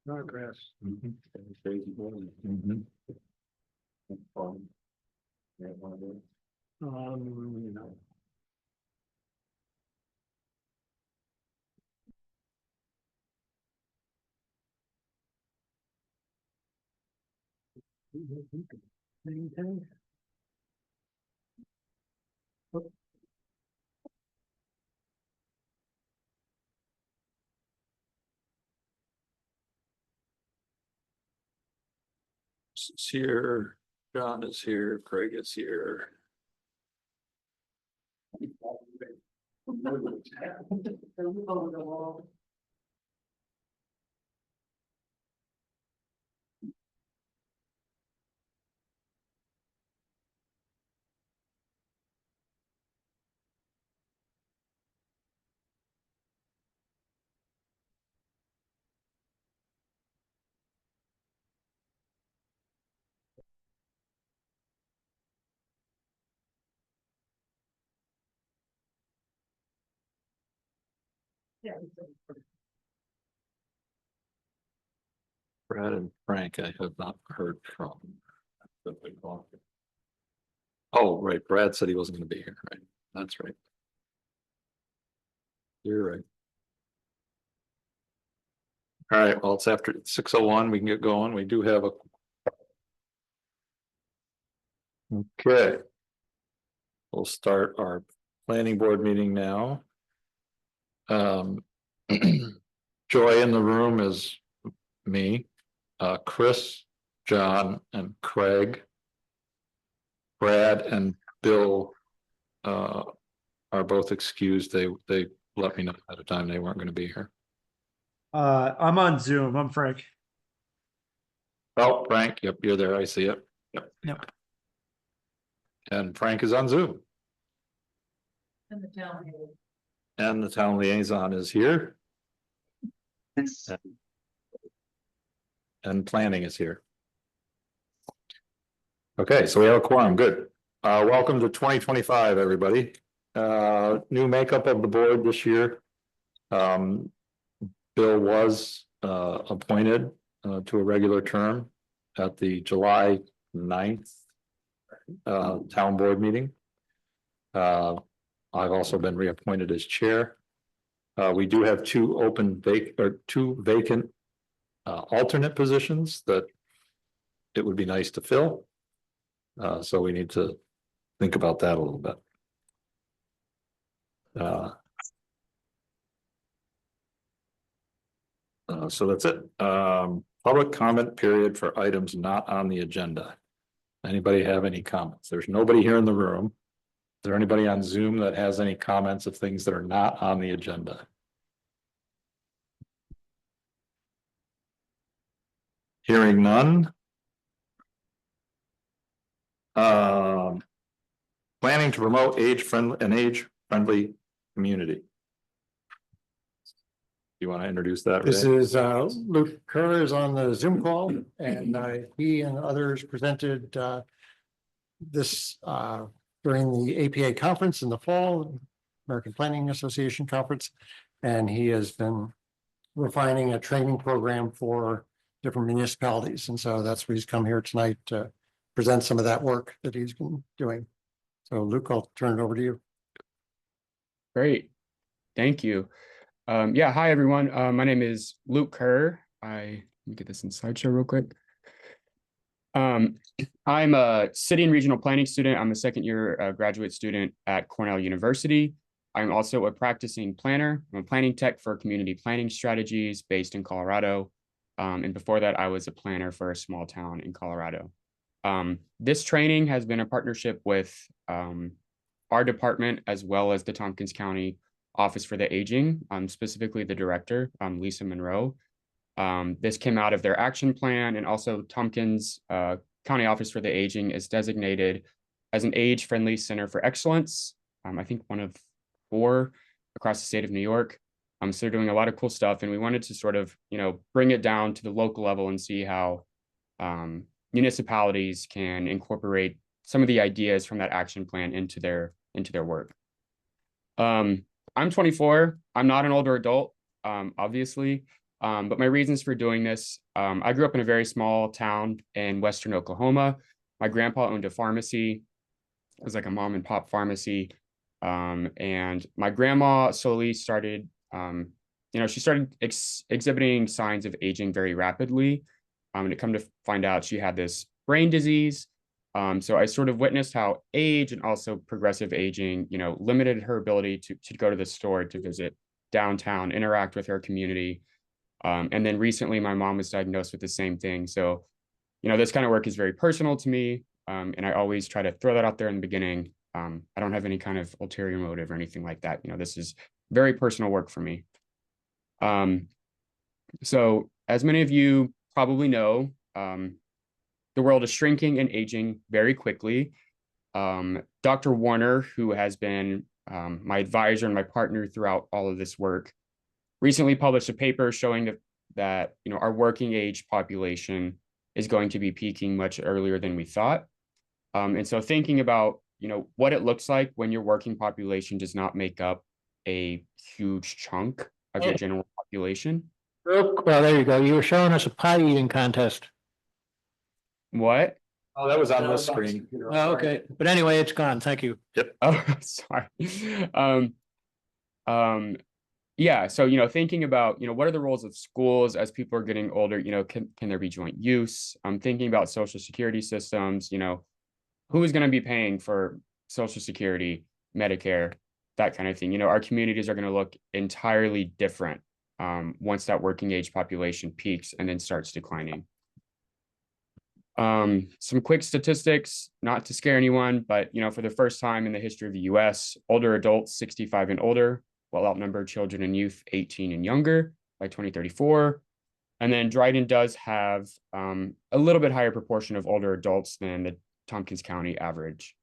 Progress. Crazy boy. Yeah, one of those. No. Anything? Is here, John is here, Craig is here. Brad and Frank, I have not heard from. Oh, right, Brad said he wasn't gonna be here, right? That's right. You're right. All right, well, it's after 6:01, we can get going. We do have a. Okay. We'll start our planning board meeting now. Joy in the room is me, Chris, John, and Craig. Brad and Bill are both excused. They let me know at a time they weren't going to be here. I'm on Zoom. I'm Frank. Oh, Frank, yep, you're there. I see it. Yep. And Frank is on Zoom. And the town. And the town liaison is here. And planning is here. Okay, so we have a quorum, good. Welcome to 2025, everybody. New makeup of the board this year. Bill was appointed to a regular term at the July 9th town board meeting. I've also been reappointed as chair. We do have two vacant alternate positions that it would be nice to fill. So we need to think about that a little bit. So that's it. Public comment period for items not on the agenda. Anybody have any comments? There's nobody here in the room. Is there anybody on Zoom that has any comments of things that are not on the agenda? Hearing none. Planning to promote age-friendly community. You want to introduce that? This Ray? is Luke Kerr is on the Zoom call, and he and others presented this during the APA conference in the fall, American Planning Association conference, and he has been refining a training program for different municipalities, and so that's why he's come here tonight to present some of that work that he's been doing. So Luke, I'll turn it over to you. Great, thank you. Yeah, hi everyone. My name is Luke Kerr. Let me get this in slideshow real quick. I'm a city and regional planning student. I'm a second year graduate student at Cornell University. I'm also a practicing planner. I'm a planning tech for community planning strategies based in Colorado. And before that, I was a planner for a small town in Colorado. This training has been a partnership with our department as well as the Tompkins County Office for the Aging, specifically the director, Lisa Monroe. This came out of their action plan, and also Tompkins County Office for the Aging is designated as an age-friendly center for excellence. I think one of 4 across the state of New York. So they're doing a lot of cool stuff, and we wanted to sort of, bring it down to the local level and see how municipalities can incorporate some of the ideas from that action plan into their work. I'm 24. I'm not an older adult, obviously. But my reasons for doing this, I grew up in a very small town in Western Oklahoma. My grandpa owned a pharmacy. It was like a mom and pop pharmacy. And my grandma slowly started, she started exhibiting signs of aging very rapidly. And it come to find out she had this brain disease. So I sort of witnessed how age and also progressive aging, limited her ability to go to the store, to visit downtown, interact with her community. And then recently my mom was diagnosed with the same thing. So, this kind of work is very personal to me. And I always try to throw that out there in the beginning. I don't have any kind of ulterior motive or anything like that. This is very personal work for me. So as many of you probably know, the world is shrinking and aging very quickly. Dr. Warner, who has been my advisor and my partner throughout all of this work, recently published a paper showing that our working age population is going to be peaking much earlier than we thought. And so thinking about what it looks like when your working population does not make up a huge chunk of your general population. Well, there you go. You were showing us a pie eating contest. What? Oh, that was on this screen. Oh, okay. But anyway, it's gone. Thank you. Oh, sorry. Yeah. So, thinking about, what are the roles of schools as people are getting older? Can there be joint use? I'm thinking about social security systems, who is going to be paying for social security, Medicare, that kind of thing. Our communities are going to look entirely different once that working age population peaks and then starts declining. Some quick statistics, not to scare anyone, but for the first time in the history of the US, older adults 65 and older will outnumber children and youth 18 and younger by 2034. And then Dryden does have a little bit higher proportion of older adults than the Tompkins County average.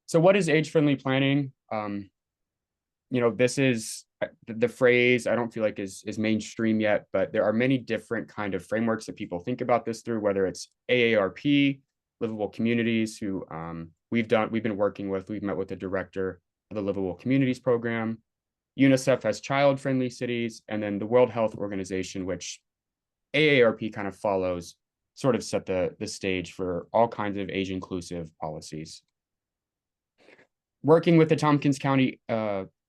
So what is age-friendly planning? This is the phrase I don't feel like is mainstream yet, but there are many different kind of frameworks that people think about this through, whether it's AARP, Livable Communities, who we've been working with. We've met with the director of the Livable Communities program. UNICEF has child-friendly cities, and then the World Health Organization, which AARP kind of follows, sort of set the stage for all kinds of age-inclusive policies. Working with the Tompkins County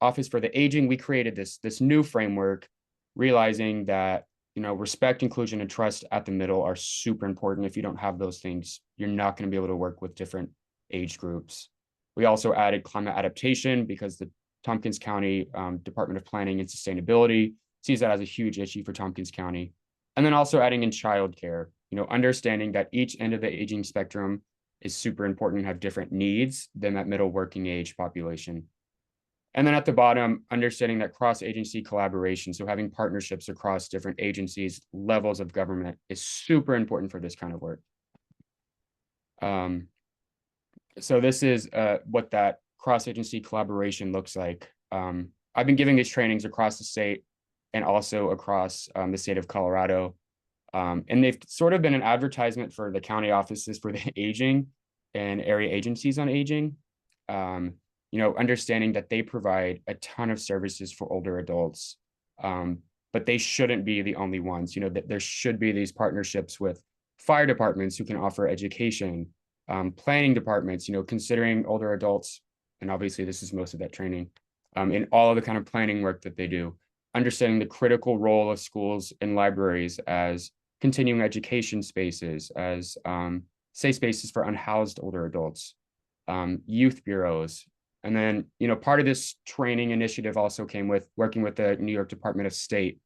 Office for the Aging, we created this new framework, realizing that respect, inclusion, and trust at the middle are super important. If you don't have those things, you're not going to be able to work with different age groups. We also added climate adaptation because the Tompkins County Department of Planning and Sustainability sees that as a huge issue for Tompkins County. And then also adding in childcare, understanding that each end of the aging spectrum is super important and have different needs than that middle working age population. And then at the bottom, understanding that cross-agency collaboration, so having partnerships across different agencies, levels of government, is super important for this kind of work. So this is what that cross-agency collaboration looks like. I've been giving these trainings across the state and also across the state of Colorado. And they've sort of been an advertisement for the county offices for the aging and area agencies on aging. Understanding that they provide a ton of services for older adults, but they shouldn't be the only ones. That there should be these partnerships with fire departments who can offer education, planning departments, considering older adults, and obviously this is most of that training, in all of the kind of planning work that they do, understanding the critical role of schools and libraries as continuing education spaces, as safe spaces for unhoused older adults, youth bureaus. And then, part of this training initiative also came with working with the New York Department of State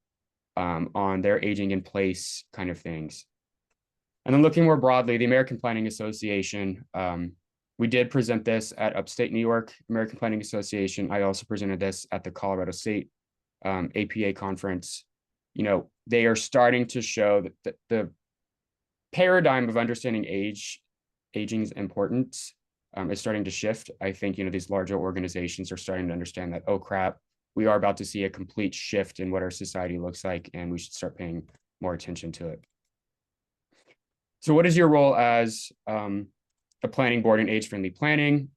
on their aging in place kind of things. And then looking more broadly, the American Planning Association, we did present this at Upstate New York American Planning Association. I also presented this at the Colorado State APA conference. They are starting to show that the paradigm of understanding aging's importance is starting to shift. I think, these larger organizations are starting to understand that, oh crap, we are about to see a complete shift in what our society looks like, and we should start paying more attention to it. So what is your role as a planning board in age-friendly planning?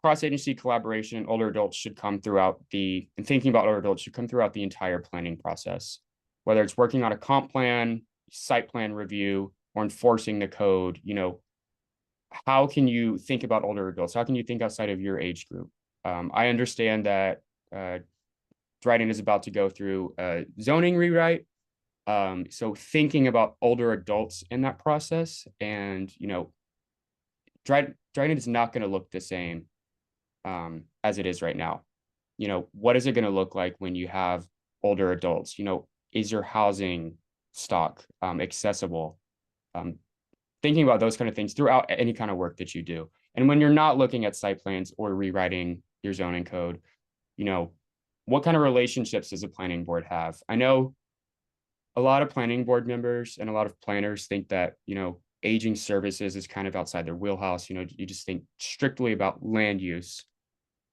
cross-agency collaboration, older adults should come throughout and thinking about older adults should come throughout the entire planning process. Whether it's working on a comp plan, site plan review, or enforcing the code, how can you think about older adults? How can you think outside of your age group? I understand that Dryden is about to go through a zoning rewrite. So thinking about older adults in that process, and Dryden is not going to look the same as it is right now. What is it going to look like when you have older adults? Is your housing stock accessible? Thinking about those kind of things throughout any kind of work that you do. And when you're not looking at site plans or rewriting your zoning code, what kind of relationships does a planning board have? I know a lot of planning board members and a lot of planners think that, aging services is kind of outside their wheelhouse. You just think strictly about land use.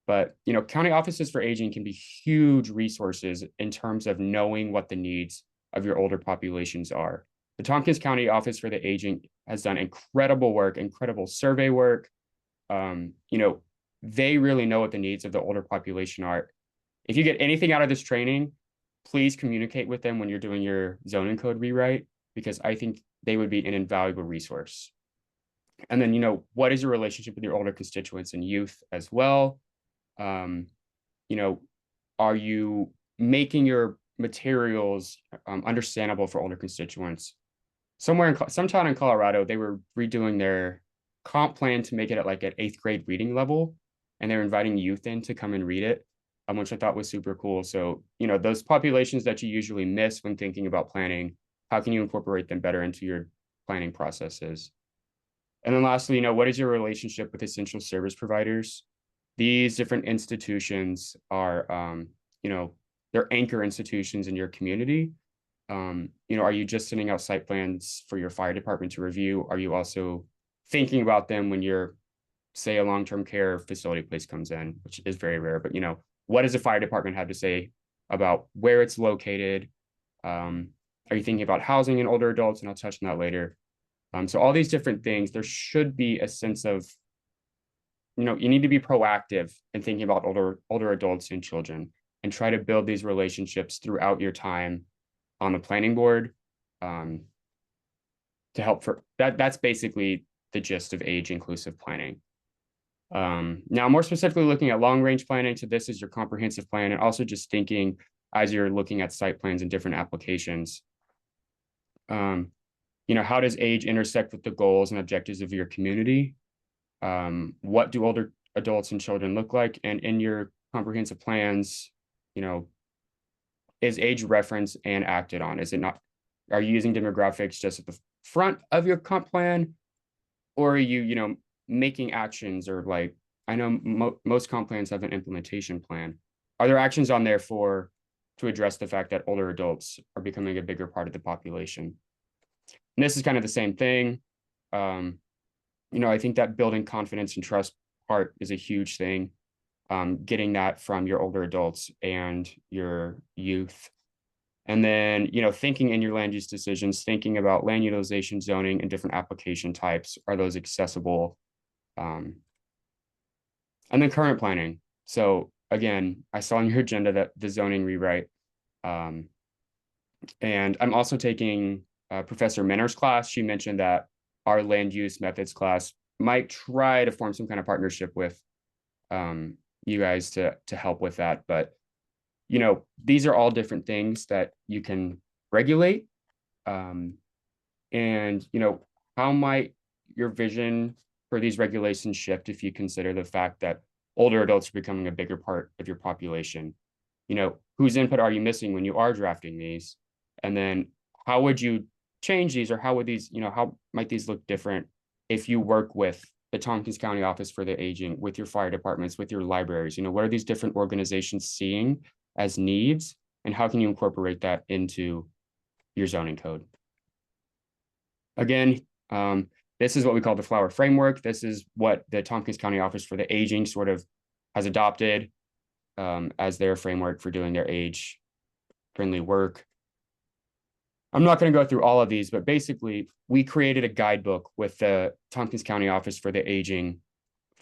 But, county offices for aging can be huge resources in terms of knowing what the needs of your older populations are. The Tompkins County Office for the Aging has done incredible work, incredible survey work. They really know what the needs of the older population are. If you get anything out of this training, please communicate with them when you're doing your zoning code rewrite, because I think they would be an invaluable resource. And then, what is your relationship with your older constituents and youth as well? Are you making your materials understandable for older constituents? Sometime in Colorado, they were redoing their comp plan to make it at like an 8th grade reading level, and they're inviting youth in to come and read it, which I thought was super cool. So, those populations that you usually miss when thinking about planning, how can you incorporate them better into your planning processes? And then lastly, what is your relationship with essential service providers? These different institutions are, they're anchor institutions in your community. Are you just sending out site plans for your fire department to review? Are you also thinking about them when you're, say, a long-term care facility place comes in, which is very rare, but what does the fire department have to say about where it's located? Are you thinking about housing in older adults? And I'll touch on that later. So all these different things, there should be a sense of, you need to be proactive in thinking about older adults and children, and try to build these relationships throughout your time on the planning board to help for that. That's basically the gist of age inclusive planning. Now, more specifically looking at long range planning, so this is your comprehensive plan, and also just thinking as you're looking at site plans and different applications. How does age intersect with the goals and objectives of your community? What do older adults and children look like? And in your comprehensive plans, is age referenced and acted on? Is it not? Are you using demographics just at the front of your comp plan, or are you, making actions? Or like, I know most comp plans have an implementation plan. Are there actions on there to address the fact that older adults are becoming a bigger part of the population? And this is kind of the same thing. I think that building confidence and trust part is a huge thing. Getting that from your older adults and your youth. And then, thinking in your land use decisions, thinking about land utilization, zoning, and different application types. Are those accessible? And then current planning. So again, I saw on your agenda that the zoning rewrite. And I'm also taking Professor Minner's class. She mentioned that our land use methods class might try to form some kind of partnership with you guys to help with that. But, these are all different things that you can regulate. And, how might your vision for these regulations shift if you consider the fact that older adults are becoming a bigger part of your population? Whose input are you missing when you are drafting these? And then how would you change these, or how would these, how might these look different if you work with the Tompkins County Office for the Aging, with your fire departments, with your libraries? What are these different organizations seeing as needs, and how can you incorporate that into your zoning code? Again, this is what we call the Flower Framework. This is what the Tompkins County Office for the Aging sort of has adopted as their framework for doing their age-friendly work. I'm not going to go through all of these, but basically we created a guidebook with the Tompkins County Office for the Aging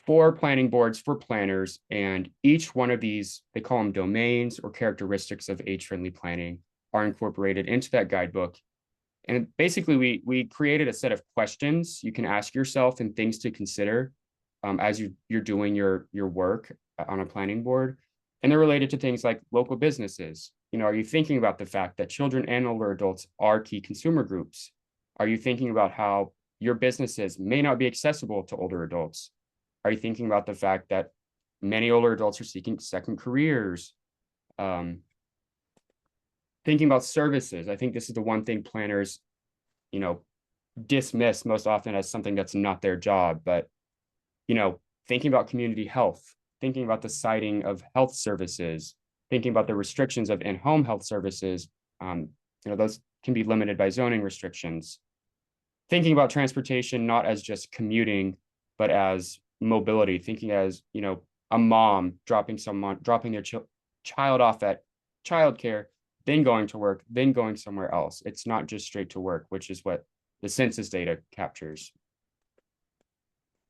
4 planning boards for planners, and each one of these, they call them domains or characteristics of age-friendly planning, are incorporated into that guidebook. And basically, we created a set of questions you can ask yourself and things to consider as you're doing your work on a planning board. And they're related to things like local businesses. You know, are you thinking about the fact that children and older adults are key consumer groups? Are you thinking about how your businesses may not be accessible to older adults? Are you thinking about the fact that many older adults are seeking second careers? Thinking about services. I think this is the one thing planners, you know, dismiss most often as something that's not their job. But, you know, thinking about community health, thinking about the siting of health services, thinking about the restrictions of in-home health services, you know, those can be limited by zoning restrictions. Thinking about transportation, not as just commuting, but as mobility, thinking as, you know, a mom dropping their child off at childcare, then going to work, then going somewhere else. It's not just straight to work, which is what the census data captures.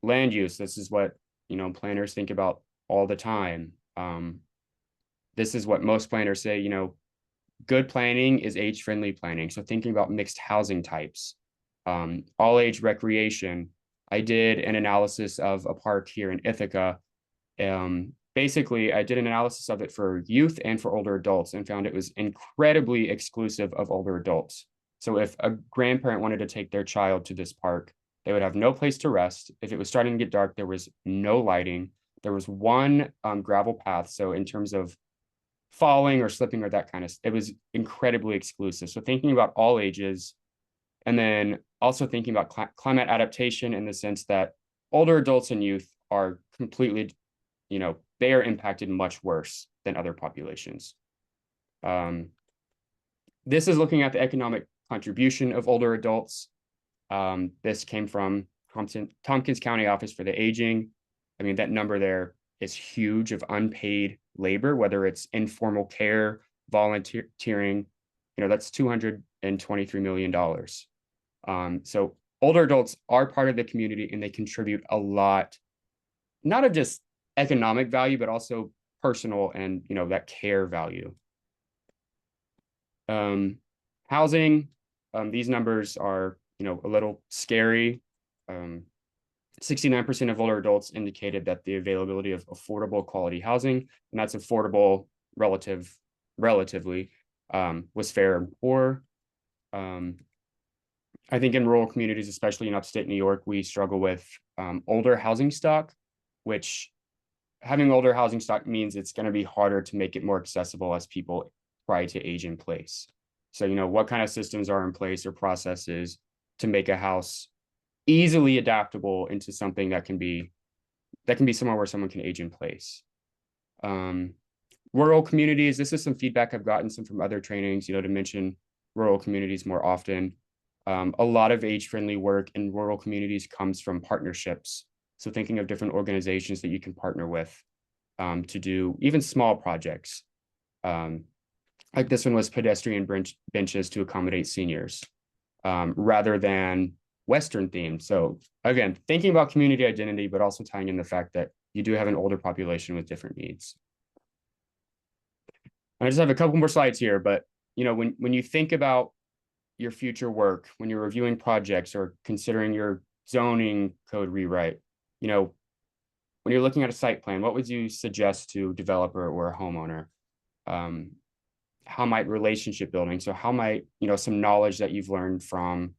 Land use, this is what, you know, planners think about all the time. This is what most planners say, you know, good planning is age-friendly planning. So thinking about mixed housing types, all-age recreation. I did an analysis of a park here in Ithaca. Basically, I did an analysis of it for youth and for older adults and found it was incredibly exclusive of older adults. So if a grandparent wanted to take their child to this park, they would have no place to rest. If it was starting to get dark, there was no lighting. There was one gravel path. So in terms of falling or slipping or that kind of, it was incredibly exclusive. So thinking about all ages, and then also thinking about climate adaptation in the sense that older adults and youth are completely, you know, they are impacted much worse than other populations. This is looking at the economic contribution of older adults. This came from Tompkins County Office for the Aging. I mean, that number there is huge of unpaid labor, whether it's informal care, volunteering, you know, that's $223 million. So older adults are part of the community and they contribute a lot, not of just economic value, but also personal and, you know, that care value. Housing, these numbers are, you know, a little scary. 69% of older adults indicated that the availability of affordable quality housing, and that's affordable relatively, was fair and poor. I think in rural communities, especially in upstate New York, we struggle with older housing stock, which having older housing stock means it's going to be harder to make it more accessible as people try to age in place. So, you know, what kind of systems are in place or processes to make a house easily adaptable into something that can be somewhere where someone can age in place. Rural communities, this is some feedback I've gotten some from other trainings, you know, to mention rural communities more often. A lot of age-friendly work in rural communities comes from partnerships. So thinking of different organizations that you can partner with to do even small projects. Like this one was pedestrian benches to accommodate seniors rather than Western themed. So again, thinking about community identity, but also tying in the fact that you do have an older population with different needs. I just have a couple more slides here, but you know, when you think about your future work, when you're reviewing projects or considering your zoning code rewrite, you know, when you're looking at a site plan, what would you suggest to a developer or a homeowner? How might relationship building, so how might, you know, some knowledge that you've learned from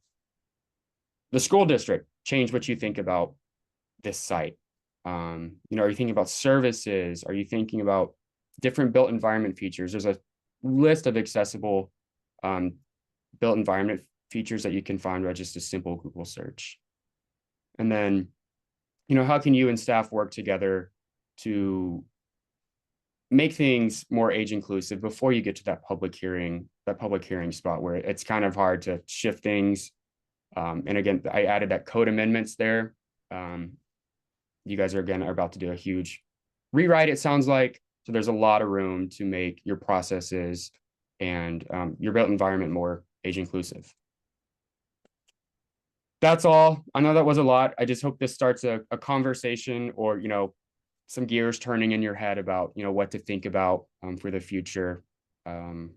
the school district change what you think about this site? You know, are you thinking about services? Are you thinking about different built environment features? There's a list of accessible built environment features that you can find by just a simple Google search. And then, you know, how can you and staff work together to make things more age inclusive before you get to that public hearing spot where it's kind of hard to shift things. And again, I added that code amendments there. You guys are about to do a huge rewrite, it sounds like. So there's a lot of room to make your processes and your built environment more age inclusive. That's all. I know that was a lot. I just hope this starts a conversation or, some gears turning in your head about, what to think about for the future. I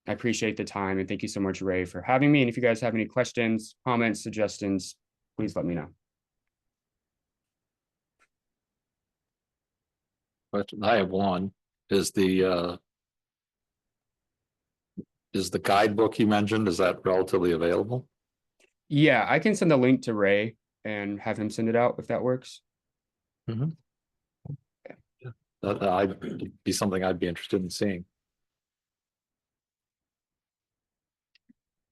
appreciate the time and thank you so much, Ray, for having me. And if you guys have any questions, comments, suggestions, please let me know. Question I have one is the guidebook you mentioned, is that relatively available? Yeah, I can send a link to Ray and have him send it out if that works. I'd be something I'd be interested in seeing.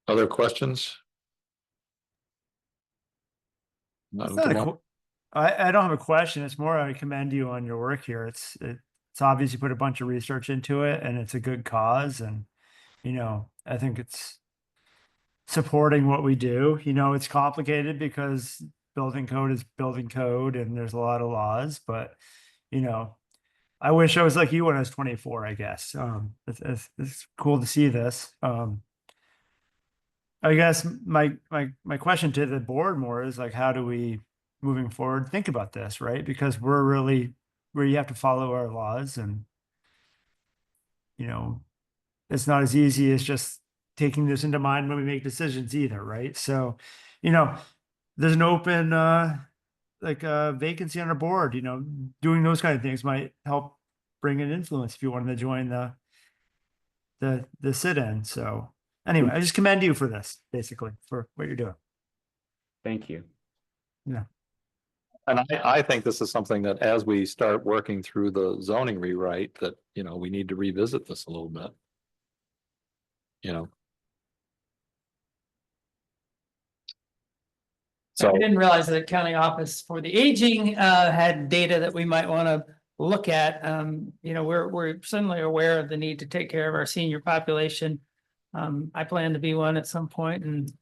Other questions? It's not I don't have a question. It's more I commend you on your work here. It's obvious you put a bunch of research into it and it's a good cause. And, I think it's supporting what we do. It's complicated because building code is building code and there's a lot of laws, but, I wish I was like you when I was 24, I guess. It's cool to see this. I guess my question to the board more is like, how do we moving forward think about this, right? Because we're really where you have to follow our laws and it's not as easy as just taking this into mind when we make decisions either, right? So, there's an open vacancy on our board, doing those kind of things might help bring an influence if you wanted to join the sit-in. So anyway, I just commend you for this, basically, for what you're doing. Thank you. And I think this is something that as we start working through the zoning rewrite, that, we need to revisit this a little bit. So I didn't realize that the county office for the aging had data that we might want to look at. We're certainly aware of the need to take care of our senior population. I plan to be one at some point and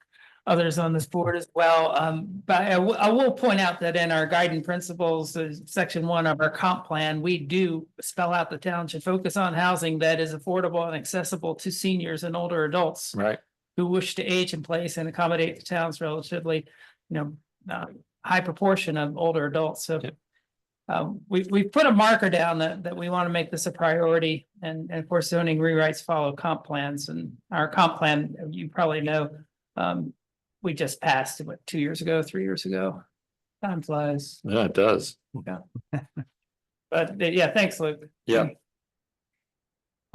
others on this board as well. But I will point out that in our guiding principles, section 1 of our comp plan, we do spell out the town should focus on housing that is affordable and accessible to seniors and older adults right. who wish to age in place and accommodate the town's relatively, high proportion of older adults. So we've put a marker down that we want to make this a priority. And of course, zoning rewrites follow comp plans, and our comp plan, you probably know, we just passed it 2 years ago, 3 years ago. Time flies. Yeah, it does. Yeah. But yeah, thanks, Luke. Yeah.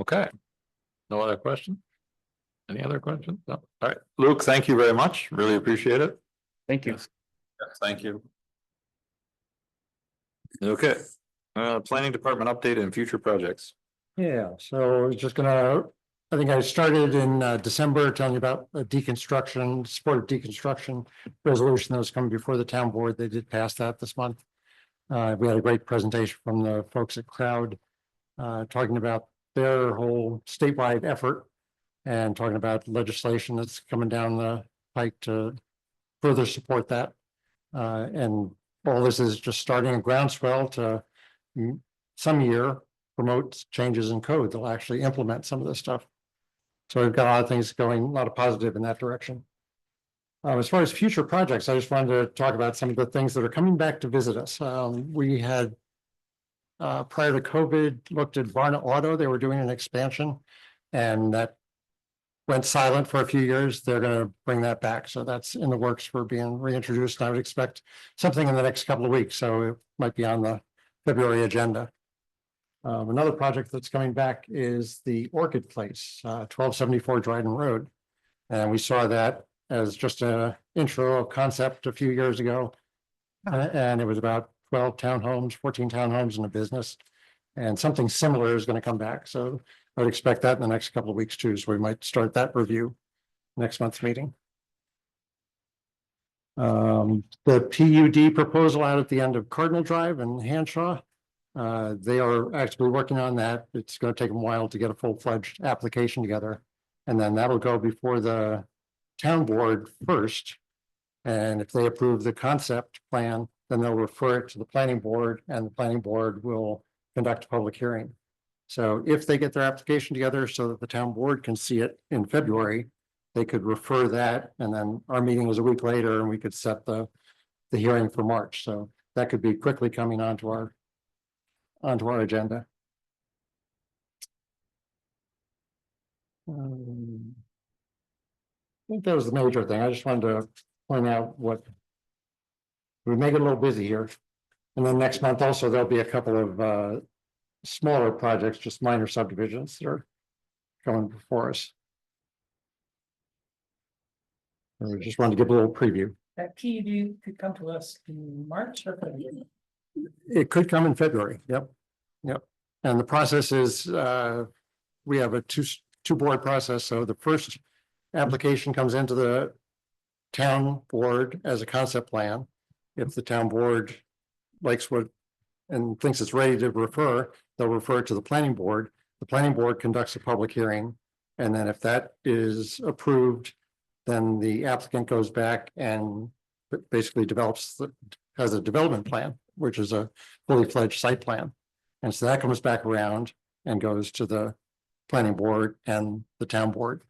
Okay. No other question? Any other questions? No. All right, Luke, thank you very much. Really appreciate it. Thank you. Yes. Thank you. Okay, planning department update and future projects. Yeah, so I was just I think I started in December telling you about a supportive deconstruction resolution that was coming before the town board. They did pass that this month. We had a great presentation from the folks at Crowd, talking about their whole statewide effort and talking about legislation that's coming down the pike to further support that. And all this is just starting a groundswell to some year promote changes in code that'll actually implement some of this stuff. So we've got a lot of things going, a lot of positive in that direction. As far as future projects, I just wanted to talk about some of the things that are coming back to visit us. We had, prior to COVID, looked at Varna Auto. They were doing an expansion and that went silent for a few years. They're going to bring that back. So that's in the works for being reintroduced. I would expect something in the next couple of weeks. So it might be on the February agenda. Another project that's coming back is the Orchid Place, 1274 Dryden Road. And we saw that as just an intro concept a few years ago. And it was about 12 townhomes, 14 townhomes in a business. And something similar is going to come back. So I would expect that in the next couple of weeks too. So we might start that review next month's meeting. The PUD proposal out at the end of Cardinal Drive and Hanshaw. They are actually working on that. It's going to take them a while to get a full-fledged application together. And then that'll go before the town board first. And if they approve the concept plan, then they'll refer it to the planning board and the planning board will conduct a public hearing. So if they get their application together so that the town board can see it in February, they could refer that, and then our meeting was a week later, and we could set the hearing for March, so that could be quickly coming onto our agenda. I think that was the major thing. I just wanted to point out what we make it a little busy here. And then next month also, there'll be a couple of smaller projects, just minor subdivisions that are going before us. And we just wanted to give a little preview. That PUD could come to us in March or February. It could come in February. Yep. Yep. And the process is, we have a two board process. So the first application comes into the town board as a concept plan. If the town board likes what and thinks it's ready to refer, they'll refer it to the planning board. The planning board conducts a public hearing. And then if that is approved, then the applicant goes back and basically has a development plan, which is a fully fledged site plan. And so that comes back around and goes to the planning board and the town board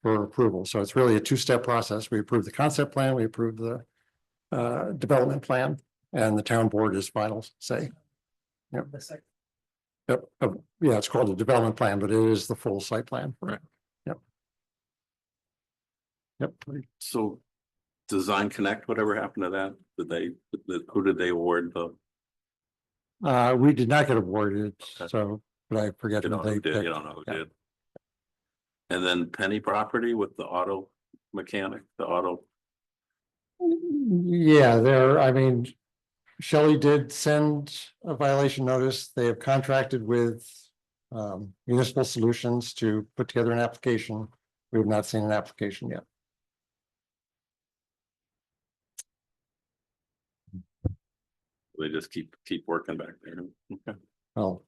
for approval. So it's really a two-step process. We approve the concept plan, we approve the development plan, and the town board is final say. Yep. Yep. Yeah, it's called a development plan, but it is the full site plan. Right. Yep. Yep. So Design Connect, whatever happened to that? Who did they award the? We did not get awarded, Okay. so, but I forget. You who don't know they who did, picked. you don't know who Yeah. did. And then Penny Property with the auto mechanic, the auto, Yeah, I mean, Shelley did send a violation notice. They have contracted with Municipal Solutions to put together an application. We have not seen an application yet. they just keep working back there. Okay. Well,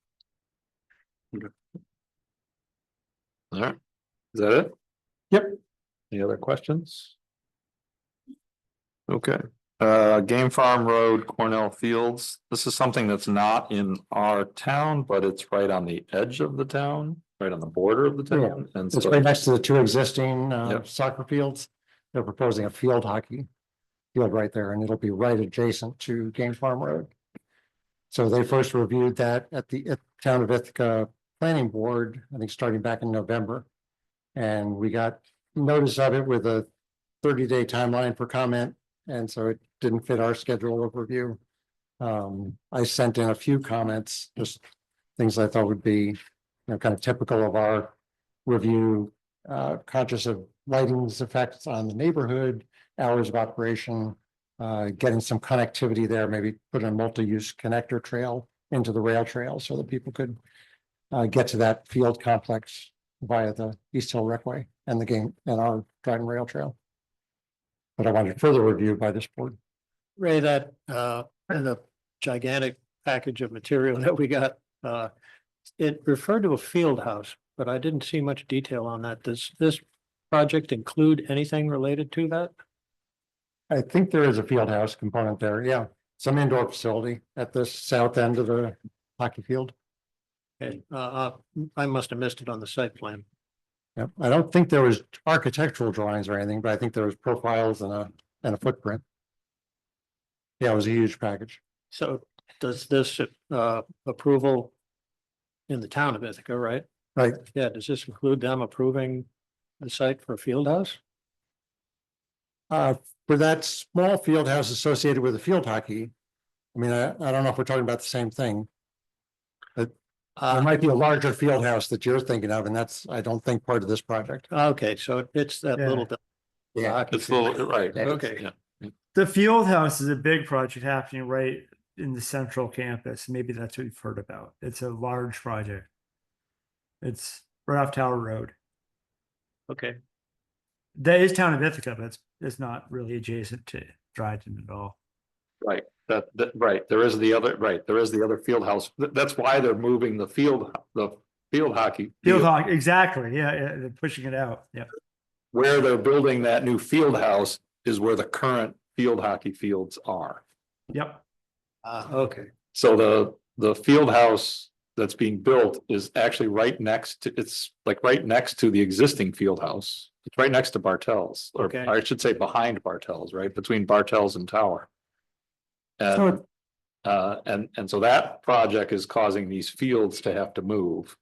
All right, is that it? Yep. Any other questions? Okay, Game Farm Road, Cornell Fields. This is something that's not in our town, but it's right on the edge of the town, right on the border of the town. And it's so, right next to the two existing Yep. soccer fields. They're proposing a field hockey field right there, and it'll be right adjacent to Game Farm Road. So they first reviewed that at the Town of Ithaca Planning Board, I think starting back in November. And we got notice of it with a 30-day timeline for comment, and so it didn't fit our schedule of review. I sent in a few comments, just things I thought would be, kind of typical of our review, conscious of lighting's effects on the neighborhood, hours of operation, getting some connectivity there, maybe put a multi-use connector trail into the rail trail so that people could get to that field complex via the East Hill Recway and our driving rail trail. But I wanted further review by this board. Ray, that the gigantic package of material that we got, it referred to a field house, but I didn't see much detail on that. Does this project include anything related to that? I think there is a field house component there, yeah, some indoor facility at the south end of the hockey field. Okay, I must have missed it on the site plan. Yep, I don't think there was architectural drawings or anything, but I think there was profiles and a footprint. Yeah, it was a huge package. So does this approval in the town of Ithaca, right? Right, Yeah, does this include them approving the site for a field house? for that small field house associated with the field hockey. I mean, I don't know if we're talking about the same thing. There might be a larger field house that you're thinking of, and that's, I don't think, part of this project. Okay, so it's that Yeah. little. Yeah. it's a little, right. Okay. Yeah. The field house is a big project happening right in the central campus. Maybe that's what you've heard about. It's a large project. It's right off Tower Road. Okay, That is Town of Ithaca, but it's not really adjacent to Dryden at all. Right, right, there is the other field house. That's why they're moving the field hockey. Field hockey, exactly. Yeah, they're pushing it out. Yeah. Where they're building that new field house is where the current field hockey fields are. Yep. okay. So the field house that's being built is actually right next to the existing field house. It's right next to Bartels, or Okay. I should say behind Bartels, right between Bartels and Tower. And, and so that project is causing these fields to have to move.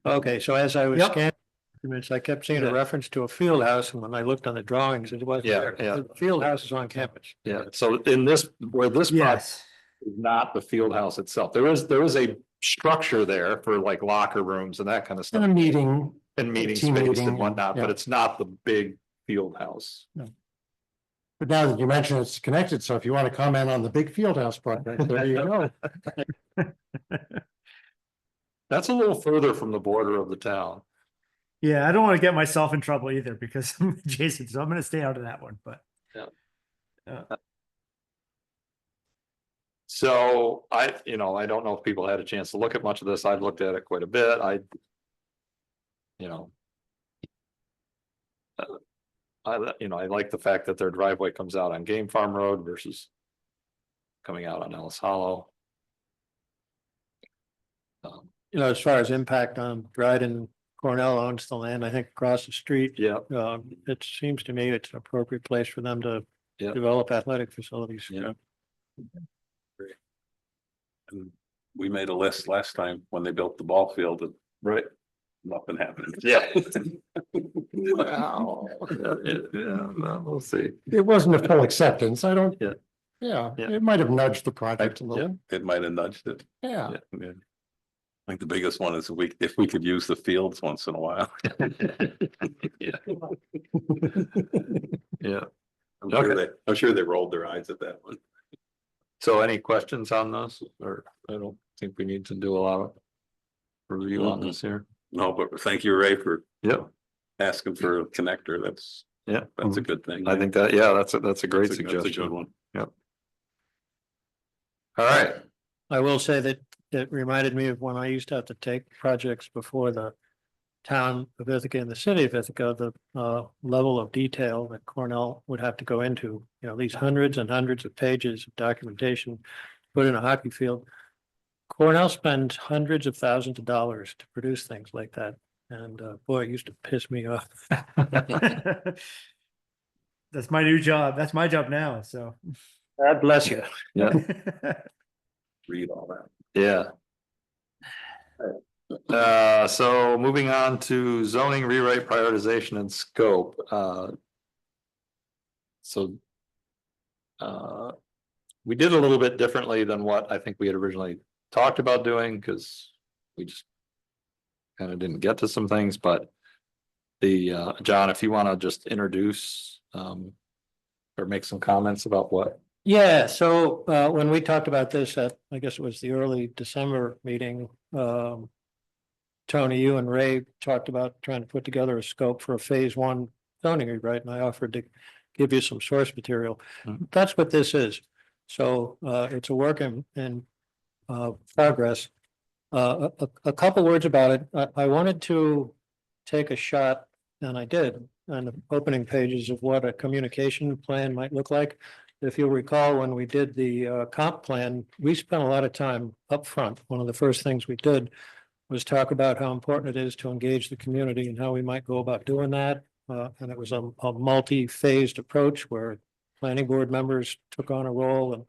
Okay, so as I was Yep. scanning documents, I kept seeing Yeah. a reference to a field house, and when I looked on the drawings, it wasn't Yeah, there. yeah. The field house is on campus. Yeah, so in this, where this project Yes. is not the field house itself, there is a structure there for like locker rooms and that kind of In a stuff. meeting, And meeting team space meeting and and- whatnot, but yeah. it's not the big field house. but now that you mention it's connected, so if you want to comment on the big field house project, there you go. That's a little further from the border of the town. Yeah, I don't want to get myself in trouble either because I'm Jason, so I'm going to stay out of that one, but. So I don't know if people had a chance to look at much of this. I've looked at it quite a bit. You know. I like the fact that their driveway comes out on Game Farm Road versus coming out on Ellis Hollow. As far as impact on Dryden, Cornell owns the land, I think across the street. Yeah, It seems to me it's an appropriate place for them to Yeah. develop athletic facilities. Yeah. And we made a list last time when they built the ball field and right. nothing happened. Yeah. Wow. We'll see. It wasn't a full acceptance. I don't. Yeah. Yeah, Yeah. it might have nudged the project a Yeah. little. It might have nudged it. Yeah. Yeah. I think the biggest one is if we could use the fields once in a while. Yeah. Yeah. I'm sure they rolled their eyes at that one. So any questions on this, or I don't think we need to do a lot of review on this here. No, but thank you, Ray, for Yep. asking for a connector. That's a good thing. I think that, yeah, that's a great That's a good suggestion. one. All right. I will say that it reminded me of when I used to have to take projects before the town of Ithaca and the city of Ithaca, the level of detail that Cornell would have to go into, these hundreds and hundreds of pages of documentation put in a hockey field. Cornell spends hundreds of thousands of dollars to produce things like that. And boy, it used to piss me off. That's my new job. That's my job now, so. God bless you. Yeah, Read all that. yeah. So moving on to zoning rewrite prioritization and scope, so. We did a little bit differently than what I think we had originally talked about doing, because we just. Kind of didn't get to some things, but. John, if you want to just introduce, or make some comments about what. Yeah, so when we talked about this at, I guess it was the early December meeting, Tony, you and Ray talked about trying to put together a scope for a phase one zoning rewrite, and I offered to give you some source material. Mhm. That's what this is. So it's a work in progress. A couple words about it. I wanted to take a shot, and I did, on the opening pages of what a communication plan might look like. If you'll recall, when we did the comp plan, we spent a lot of time up front. One of the first things we did was talk about how important it is to engage the community and how we might go about doing that. And it was a multi-phased approach where planning board members took on a role,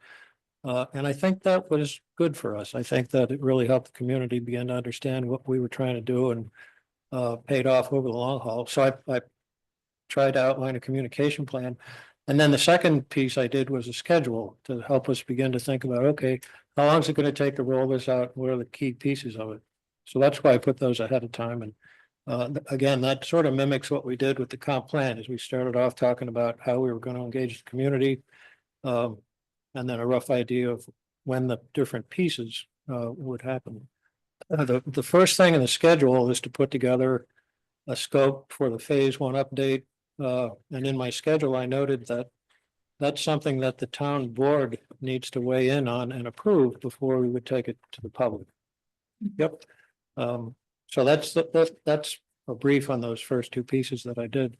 and I think that was good for us. I think that it really helped the community begin to understand what we were trying to do, and paid off over the long haul. So I tried to outline a communication plan. And then the second piece I did was a schedule to help us begin to think about, okay, how long is it going to take to roll this out? What are the key pieces of it? So that's why I put those ahead of time. And again, that sort of mimics what we did with the comp plan, as we started off talking about how we were going to engage the community. And then a rough idea of when the different pieces would happen. The first thing in the schedule is to put together a scope for the phase one update. And in my schedule, I noted that that's something that the town board needs to weigh in on and approve before we would take it to the public. Yep. So that's a brief on those first two pieces that I did.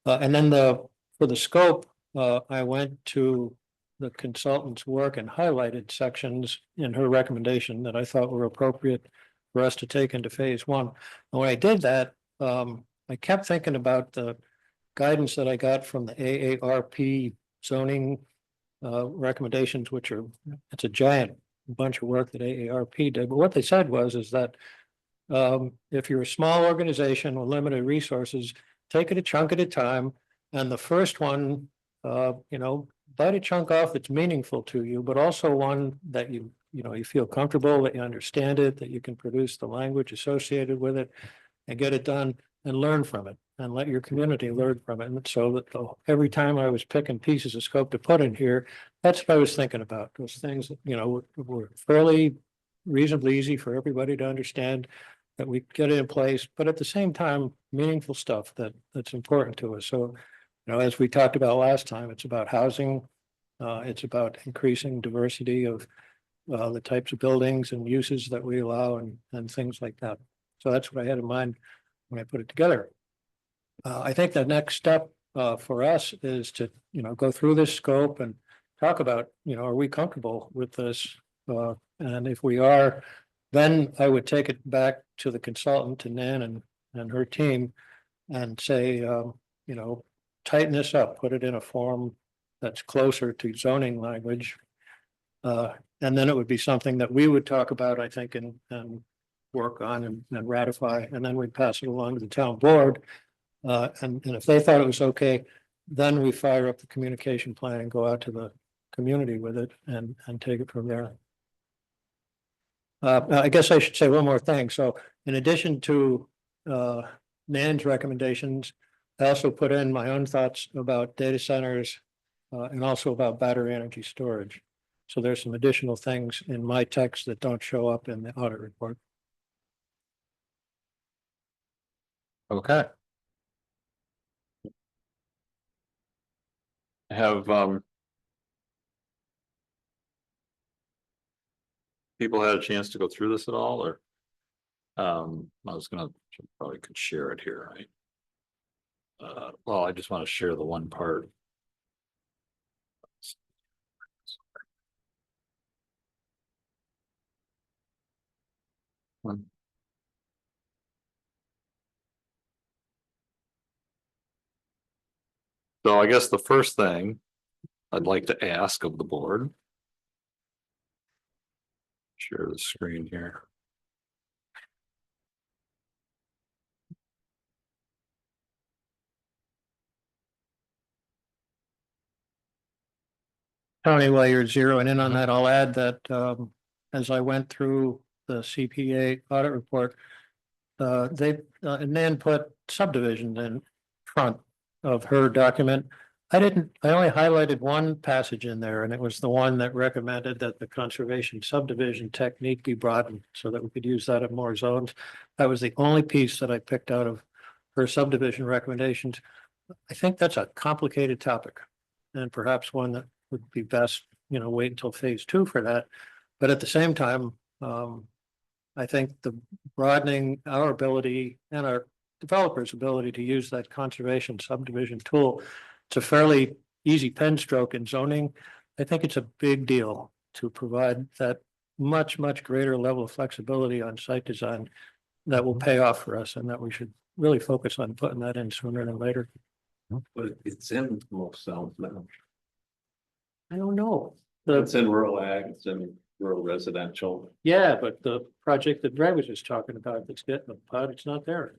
And then for the scope, I went to the consultant's work and highlighted sections in her recommendation that I thought were appropriate for us to take into phase one. And when I did that, I kept thinking about the guidance that I got from the AARP zoning recommendations, which are, it's a giant bunch of work that AARP did, but what they said is that if you're a small organization with limited resources, take it a chunk at a time, and the first one, bite a chunk off that's meaningful to you, but also one that you feel comfortable, that you understand it, that you can produce the language associated with it and get it done and learn from it and let your community learn from it. And so that every time I was picking pieces of scope to put in here, that's what I was thinking about. Those things, were fairly reasonably easy for everybody to understand, that we get it in place, but at the same time, meaningful stuff that's important to us. So, as we talked about last time, it's about housing. It's about increasing diversity of the types of buildings and uses that we allow and things like that. So that's what I had in mind when I put it together. I think the next step for us is to, go through this scope and talk about, are we comfortable with this? And if we are, then I would take it back to the consultant, to Nan and her team, and say, tighten this up, put it in a form that's closer to zoning language. And then it would be something that we would talk about, I think, and work on and ratify, and then we'd pass it along to the town board. And if they thought it was okay, then we fire up the communication plan and go out to the community with it and take it from there. I guess I should say one more thing. So in addition to Nan's recommendations, I also put in my own thoughts about data centers and also about battery energy storage. So there's some additional things in my text that don't show up in the audit report. Okay. Have people had a chance to go through this at all, or I was gonna probably could share it here, right? Well, I just want to share the one part. So I guess the first thing I'd like to ask of the board. Share the screen here. Tony, while you're zeroing in on that, I'll add that as I went through the CPA audit report, Nan put subdivision in front of her document. I only highlighted one passage in there, and it was the one that recommended that the conservation subdivision technique be broadened so that we could use that in more zones. That was the only piece that I picked out of her subdivision recommendations. I think that's a complicated topic, and perhaps one that would be best, wait until phase 2 for that. But at the same time, I think the broadening our ability and our developers' ability to use that conservation subdivision tool, it's a fairly easy pen stroke in zoning. I think it's a big deal to provide that much greater level of flexibility on site design that will pay off for us, and that we should really focus on putting that in sooner than later. But it's in most zones now. I don't know. It's in rural ag, it's in rural residential, Yeah, but the project that Greg was just talking about that's getting the PUD, it's not there.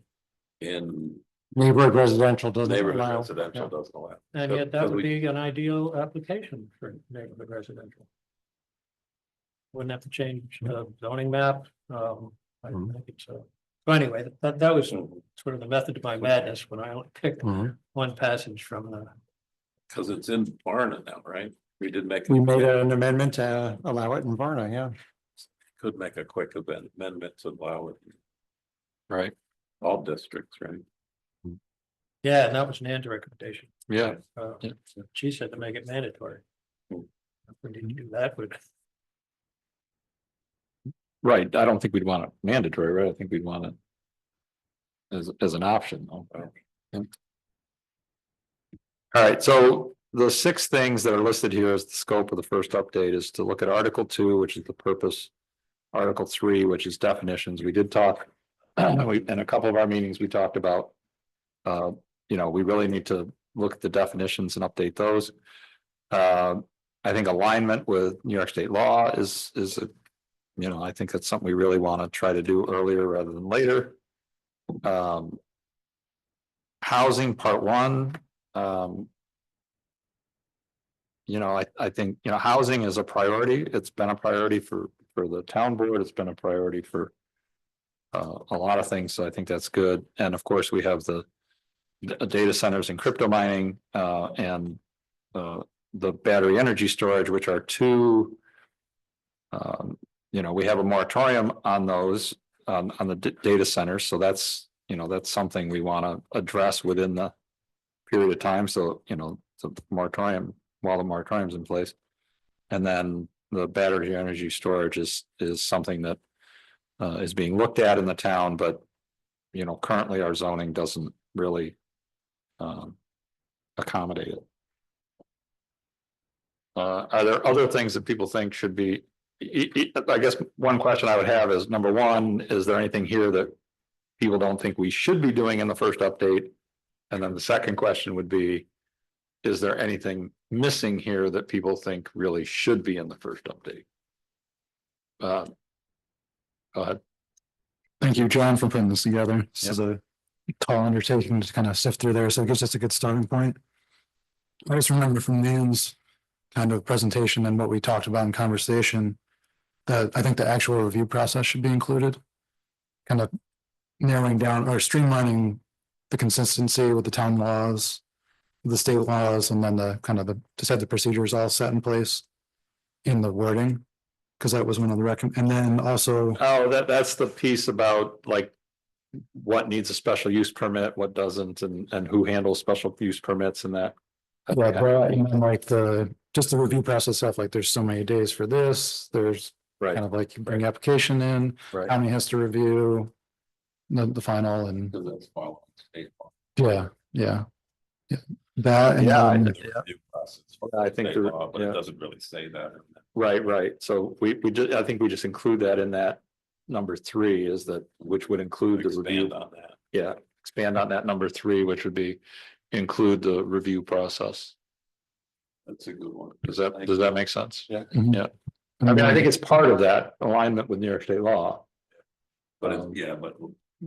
in Neighborhood residential doesn't neighborhood allow. residential Yeah. doesn't allow. And yet that would we- be an ideal application for neighborhood residential. Wouldn't have to change the zoning map. I think it's so anyway, that was sort of the method of my madness when I only picked Mhm. one passage from the. Cause it's in Barna now, right? We did make, We made an amendment to allow it in Varna, yeah. could make a quick amendment to allow it in Right, all districts, right? Yeah, and that was Nan's recommendation. yeah, Yeah. She said to make it mandatory. Hmm. If we didn't do that, would. right. I don't think we'd want it mandatory, right? I think we'd want it as an option, though. Yeah. All right, so the 6 things that are listed here as the scope of the first update is to look at Article 2, which is the purpose. Article 3, which is definitions. We did talk, in a couple of our meetings, we talked about you know, we really need to look at the definitions and update those. I think alignment with New York state law is a, you know, I think that's something we really want to try to do earlier rather than later. Housing part one, you know, I think, you know, housing is a priority. It's been a priority for the town board. It's been a priority for a lot of things. So I think that's good. And of course, we have the data centers and crypto mining, and the battery energy storage, which are two. You know, we have a moratorium on those, on the data centers. So that's, you know, that's something we want to address within the period of time. So, you know, the moratorium, while the moratorium's in place. And then the battery energy storage is something that is being looked at in the town, but, you know, currently our zoning doesn't really accommodate it. Are there other things that people think should be? I guess one question I would have is, number one, is there anything here that people don't think we should be doing in the first update? And then the second question would be, is there anything missing here that people think really should be in the first update? Go ahead. Thank you, John, for putting this together. This is a tall undertaking to kind of sift through there, so it gives us a good starting point. I just remember from Nan's kind of presentation and what we talked about in conversation, that I think the actual review process should be included. Kind of narrowing down or streamlining the consistency with the town laws, the state laws, and then the kind of just have the procedures all set in place in the wording. Because that was one of the and then also. Oh, that's the piece about like what needs a special use permit, what doesn't, and who handles special use permits and that. Yeah, but and then like just the review process stuff, like there's so many days for this, there's Right, kind of like you bring application in, right. county has to review the final and Because that's following state law. yeah. That and Yeah, then- Review process for I think state there- law, but yeah. it doesn't really say that. in there. Right. So we just, I think we just include that in that number 3 is that, which would include the review. Expand on that. Yeah, expand on that number 3, which would be include the review process. That's a good one. Does that make sense? Yeah. Mhm. Yeah. And I mean, I then- think it's part of that alignment with New York state law. But but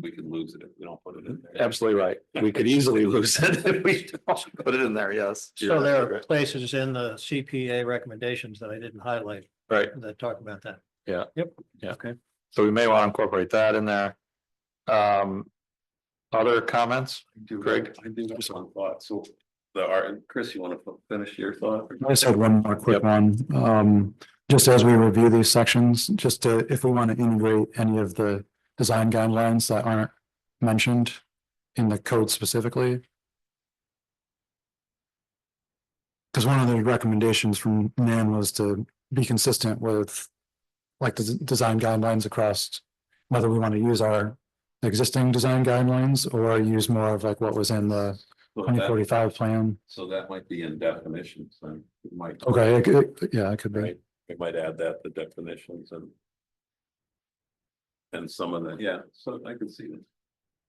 we could lose it if we don't put it in there. Absolutely right. We could easily lose it if we don't put it in there. Yes. So there are places in the CPA recommendations that I didn't highlight Right. that talk about that. Yeah. Yep. Yeah. Okay. So we may want to incorporate that in there. Other comments? Greg? I do have one thought. So the art, Chris, you want to finish your thought? I just had one more quick one. Just as we review these sections, just to, if we want to integrate any of the design guidelines that aren't mentioned in the code specifically. Because one of the recommendations from Nan was to be consistent with like the design guidelines across whether we want to use our existing design guidelines or use more of like what was in the So 2045 plan. So that might be in definitions then. We might. Okay, yeah, it could be. Right, we might add that to definitions and some of the, yeah, so I can see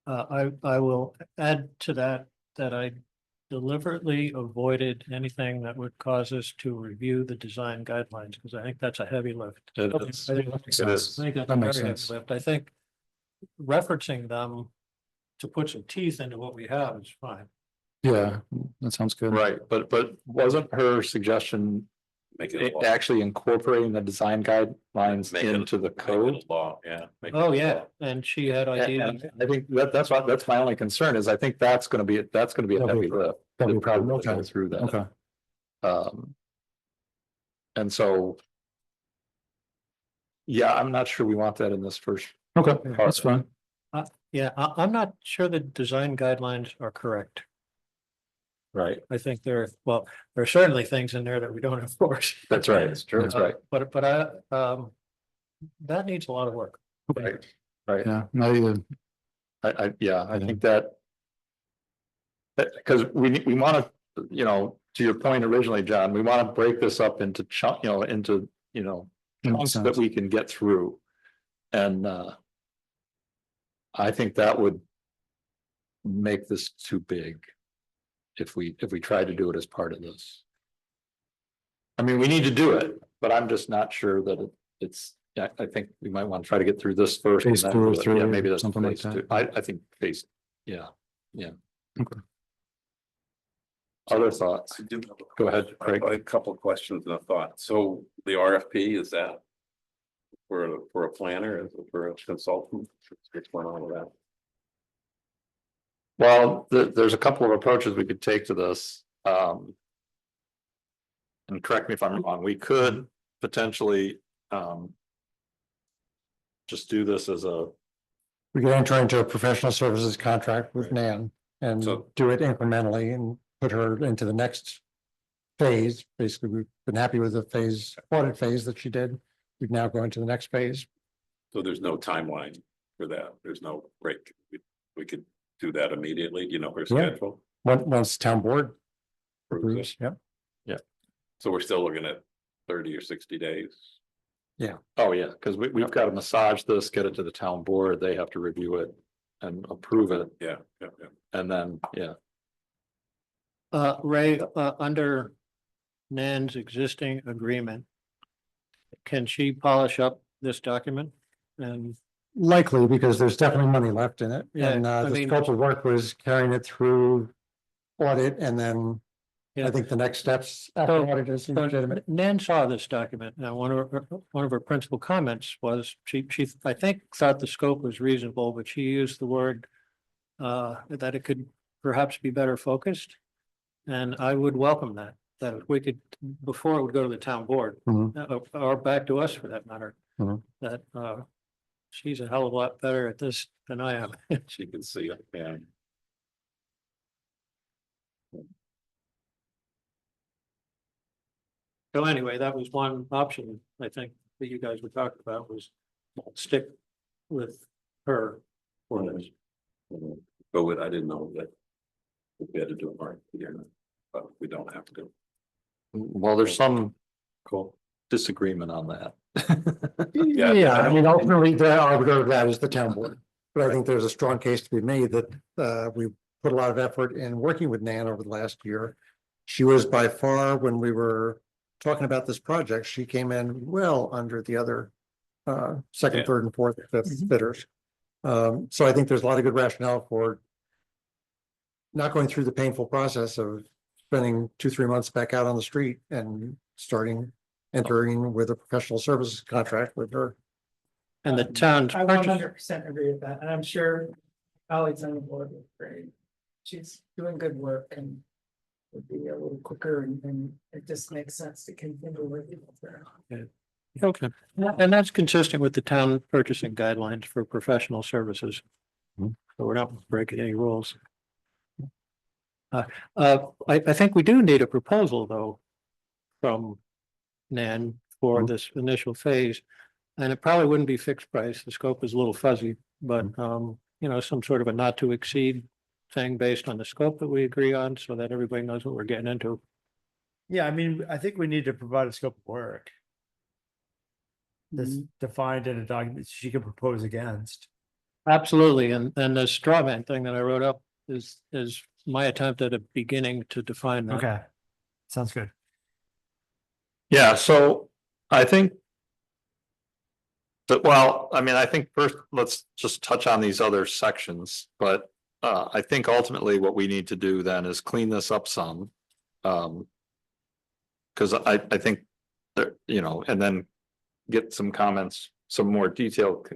that. I will add to that, that I deliberately avoided anything that would cause us to review the design guidelines, because I think that's a heavy lift. It I is. think It is. I think that's That a makes very heavy sense. lift. I think referencing them to put some teeth into what we have is fine. Yeah, that sounds good. Right, but wasn't her suggestion Make it a law. actually incorporating the design guidelines Make it- into the make it a code? Law, yeah. make it Oh, a yeah, law. and she had ideas. And I think that's my only concern is I think that's gonna be a That'll be heavy a lift. that'll be a to problem. really go Okay. Through that. Okay, And so. Yeah, I'm not sure we want that in this first. okay, part. that's fine. Yeah, I'm not sure the design guidelines are correct. Right, I think there are certainly things in there that we don't enforce. that's right, that's right, But that needs a lot of work. right, right. Yeah, not even, I think that. Because we want to, to your point originally, John, we want to break this up into chunk, into chunks that sense. we can get through. And I think that would make this too big. if we try to do it as part of this. I mean, we need to do it, but I'm just not sure that it's, I think we might want to try to get through this first. and Phase then 2 or do it. 3 Yeah, or maybe that's something like phase that. 2. I think phase, yeah. Okay. Other thoughts? I do. Go ahead, Craig. A couple of questions and a thought. So the RFP, is that for a planner, is it for a consultant? What's going on with that? Well, there's a couple of approaches we could take to this. And correct me if I'm wrong, we could potentially just do this as a, We could enter into a professional services contract with Nan and So- do it incrementally and put her into the next phase. Basically, we've been happy with the audit phase that she did. We'd now go into the next phase. So there's no timeline for that. There's no break. We could do that immediately. Do you know her Yeah. schedule? Once town board Approves it. approves, yep. So we're still looking at 30 or 60 days. oh yeah, because we've got to massage this, get it to the town board, they have to review it and approve it, Yeah. and then, yeah. Ray, under Nan's existing agreement, can she polish up this document? And Likely, because there's definitely money left in it. Yeah, And I the mean- scope of work was carrying it through audit and then I Yeah. think the next steps after So- audit is legitimate. Nan saw this document. Now, one of her principal comments was I think thought the scope was reasonable, but she used the word that it could perhaps be better focused. And I would welcome that if we could, before it would go to the town board, Mhm. or back to us for that matter. Mhm. That she's a hell of a lot better at this than I am. She can see it. Yeah. So anyway, that was one option, I think, that you guys were talking about was stick with her for this. Go with, I didn't know that. We had to do it right here, but we don't have to. Well, there's some Cool. disagreement on that. Yeah, I mean, ultimately, the arbiter of that is the town board. But I think there's a strong case to be made that we put a lot of effort in working with Nan over the last year. She was by far, when we were talking about this project, she came in well under the other second, Yeah. third, and fourth, fifth bidders. So I think there's a lot of good rationale for not going through the painful process of spending 2-3 months back out on the street and entering with a professional services contract with her. And the town's I purchase, 100% agree with that, and I'm sure colleagues on the board would agree. She's doing good work and would be a little quicker, and it just makes sense to continue working with her. okay, and that's consistent with the town purchasing guidelines for professional services. Mhm. So we're not breaking any rules. I think we do need a proposal, though, from Nan for Mhm. this initial phase. And it probably wouldn't be fixed price. The scope is a little fuzzy, but, some sort of a not to exceed thing based on the scope that we agree on so that everybody knows what we're getting into. Yeah, I mean, I think we need to provide a scope of work. That's defined in a document she can propose against. Absolutely. And the straw man thing that I wrote up is my attempt at a beginning to define that. Okay, sounds good. Yeah, so I think. But well, I mean, I think first, let's just touch on these other sections, but I think ultimately what we need to do then is clean this up some. Cause I think that, and then get some comments, some more detailed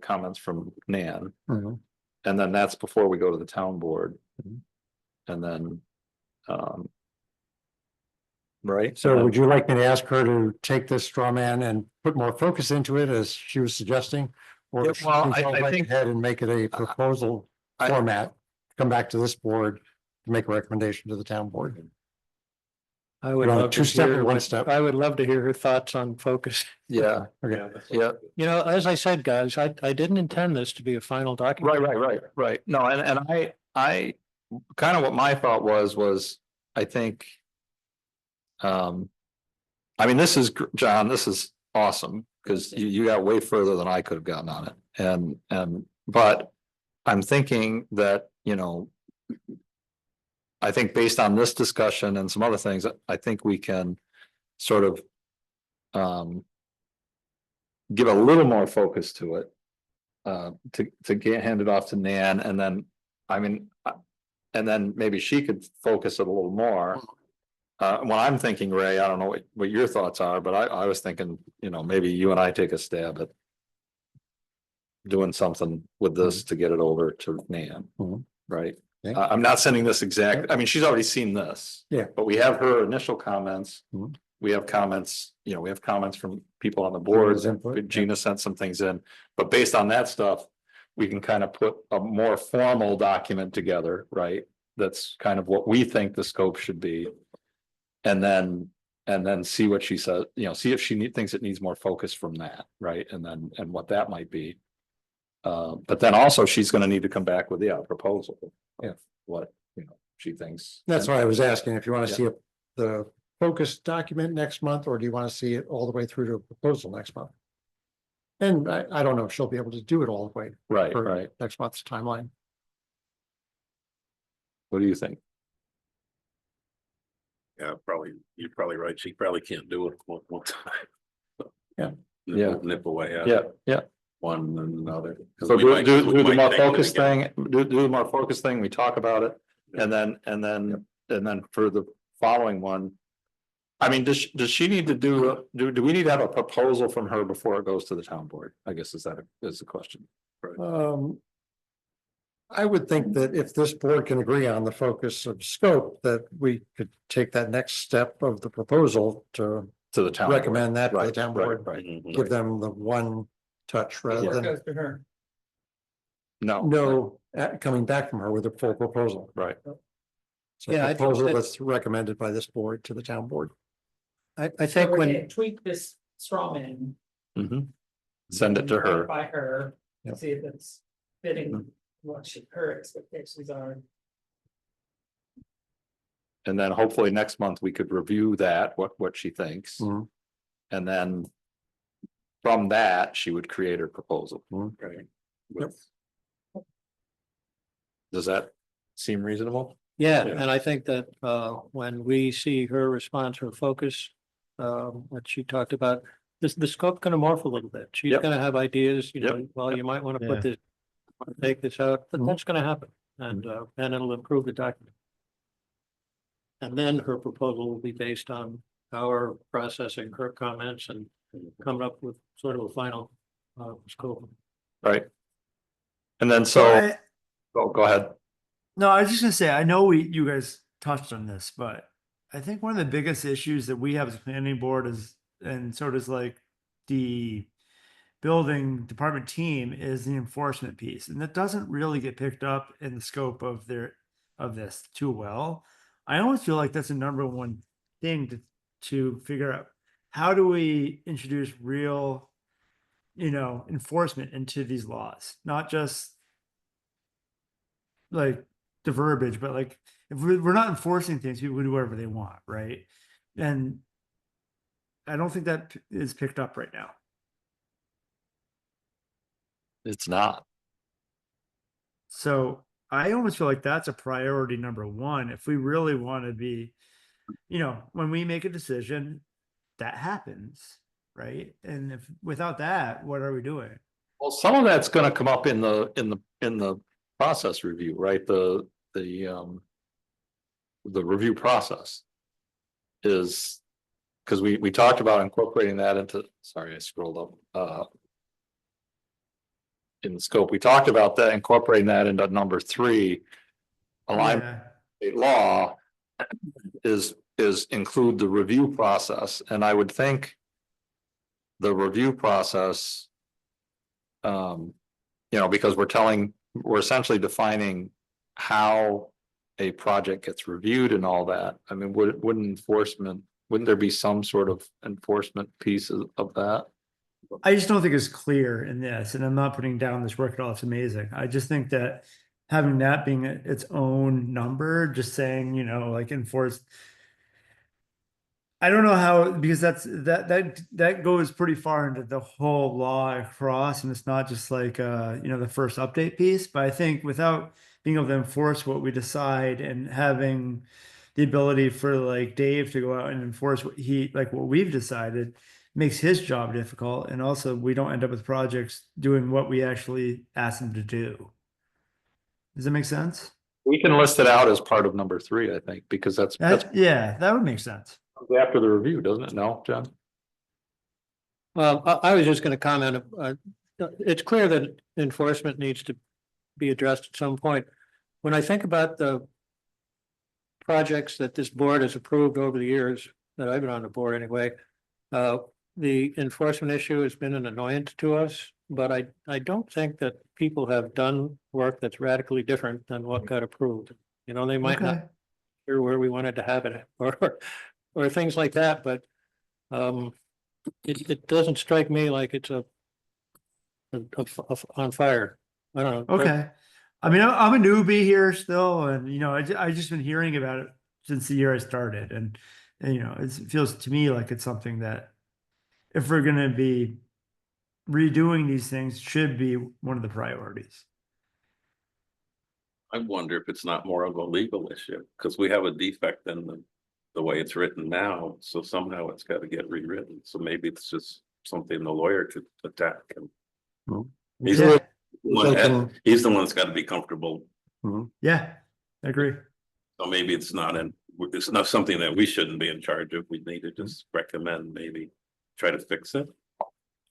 comments from Nan. Mhm. And then that's before we go to the town board. And then. Right? So would you like me to ask her to take this straw man and put more focus into it as she was suggesting? Yeah, Or should well, we go I right think- ahead and make it a proposal I- format, come back to this board, to make a recommendation to the town board? I would We're on a love to two-step hear or one what- step? I would love to hear her thoughts on focus. Yeah, Okay, yeah. As I said, guys, I didn't intend this to be a final document. Right. No, and I kind of what my thought was, I think. I mean, this is, John, this is awesome, because you got way further than I could have gotten on it, and, but I'm thinking that, I think based on this discussion and some other things, I think we can sort of give a little more focus to it. To get handed off to Nan, and then, I mean, and then maybe she could focus it a little more. What I'm thinking, Ray, I don't know what your thoughts are, but I was thinking, you know, maybe you and I take a stab at doing something with this to get it over to Nan, right? Okay. I'm not sending this exact, I mean, she's already seen this. Yeah. But we have her initial comments. Mhm. We have comments, you know, we have comments from people on the boards. Gina's input, yeah. Gina sent some things in, but based on that stuff, we can kind of put a more formal document together, right? That's kind of what we think the scope should be. And then see what she says, you know, see if she thinks it needs more focus from that, right? And what that might be. But then also she's gonna need to come back with a proposal. Yeah. What, you know, she thinks. That's why I was asking if you want to Yeah. see the focus document next month, or do you want to see it all the way through to a proposal next month? And I don't know if she'll be able to do it all the way Right, for right. next month's timeline. What do you think? Yeah, probably, you're probably right. She probably can't do it one time. Yeah. Yeah. Nip away at Yeah, yeah. one and another. 'Cause So we do might- do we the might more take it focus again. thing, do the more focus thing, we talk about it, and then for the following one. I mean, does she need to do we need to have a proposal from her before it goes to the town board? I guess is the question. I would think that if this board can agree on the focus of scope, that we could take that next step of the proposal to To the town. board. recommend that to the Right, town right, board. right. Mhm. Give them the one touch rather Work than goes to her. No. coming back from her with a full proposal. Right, So Yeah, I think proposal that- that's recommended by this board to the town board. I So think we're when, gonna tweak this straw man. mhm. Send it to her, By her, Yep. see if it's fitting what her expectations are. and then hopefully next month we could review that, what she thinks. Mhm. And then. From that, she would create her proposal. Right. With- Does that seem reasonable? yeah, Yeah. and I think that when we see her response, her focus, what she talked about, the scope gonna morph a little bit. She's Yep. gonna have ideas, you know, Yep. well, you might want to Yeah. put this, take this out, but Mhm. that's gonna happen, and it'll improve the document. And then her proposal will be based on our processing her comments and coming up with sort of a final scope. Right. And then so, go ahead. No, I was just gonna say, I know you guys touched on this, but I think one of the biggest issues that we have as a planning board is, and so does like the building department team, is the enforcement piece. And that doesn't really get picked up in the scope of this too well. I almost feel like that's the number one thing to figure out. How do we introduce real, enforcement into these laws? Not just like the verbiage, but like if we're not enforcing things, people can do whatever they want, right? And I don't think that is picked up right now. It's not. So I almost feel like that's a priority number one. If we really want to be, when we make a decision, that happens, right? And if without that, what are we doing? Well, some of that's gonna come up in the process review, right? The review process. Is, because we talked about incorporating that into, sorry, I scrolled up. In the scope, we talked about that, incorporating that into number 3. Alignment Yeah. with state law is include the review process, and I would think. The review process. Because we're essentially defining how a project gets reviewed and all that. I mean, wouldn't there be some sort of enforcement piece of that? I just don't think it's clear in this, and I'm not putting down this work at all. It's amazing. I just think that having that being its own number, just saying, like enforce. I don't know how, because that goes pretty far into the whole law across, and it's not just like, the first update piece, but I think without being able to enforce what we decide and having the ability for like Dave to go out and enforce what we've decided makes his job difficult. And also we don't end up with projects doing what we actually ask them to do. Does that make sense? We can list it out as part of number 3, I think, because that's Yeah, that would make sense. after the review, doesn't it? No, John? Well, I was just gonna comment, it's clear that enforcement needs to be addressed at some point. When I think about the projects that this board has approved over the years, that I've been on the board anyway, the enforcement issue has been an annoyance to us, but I don't think that people have done work that's radically different than what got approved. You know, they might not Okay. hear where we wanted to have it, or things like that, but it doesn't strike me like it's on fire. I don't know. Okay. I mean, I'm a newbie here still, and I just been hearing about it since the year I started, and it feels to me like it's something that if we're gonna be redoing these things, should be one of the priorities. I wonder if it's not more of a legal issue, because we have a defect in the way it's written now, so somehow it's got to get rewritten, so maybe it's just something the lawyer could attack and. He's Yeah. he's the one that's got to be comfortable, Yeah, I agree. so maybe it's not something that we shouldn't be in charge of, we need to just recommend, maybe try to fix it.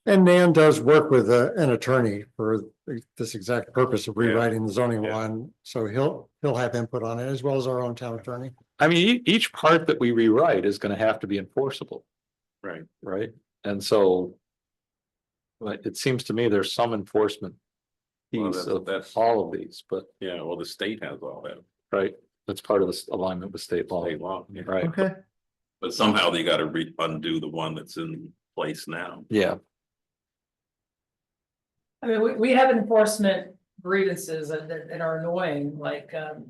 And Nan does work with an attorney for this exact purpose of rewriting the zoning law, and so he'll have input on it as well as our own town attorney. I mean, each part that we rewrite is gonna have to be enforceable, Right. right? And so. But it seems to me there's some enforcement. Well, Piece that's of all of these, but, Yeah, well, the state has all that right, that's part of this alignment with state law, state law, yeah. right? Okay. But somehow they got to undo the one that's in place now. Yeah, I mean, we have enforcement grievances that are annoying, like, a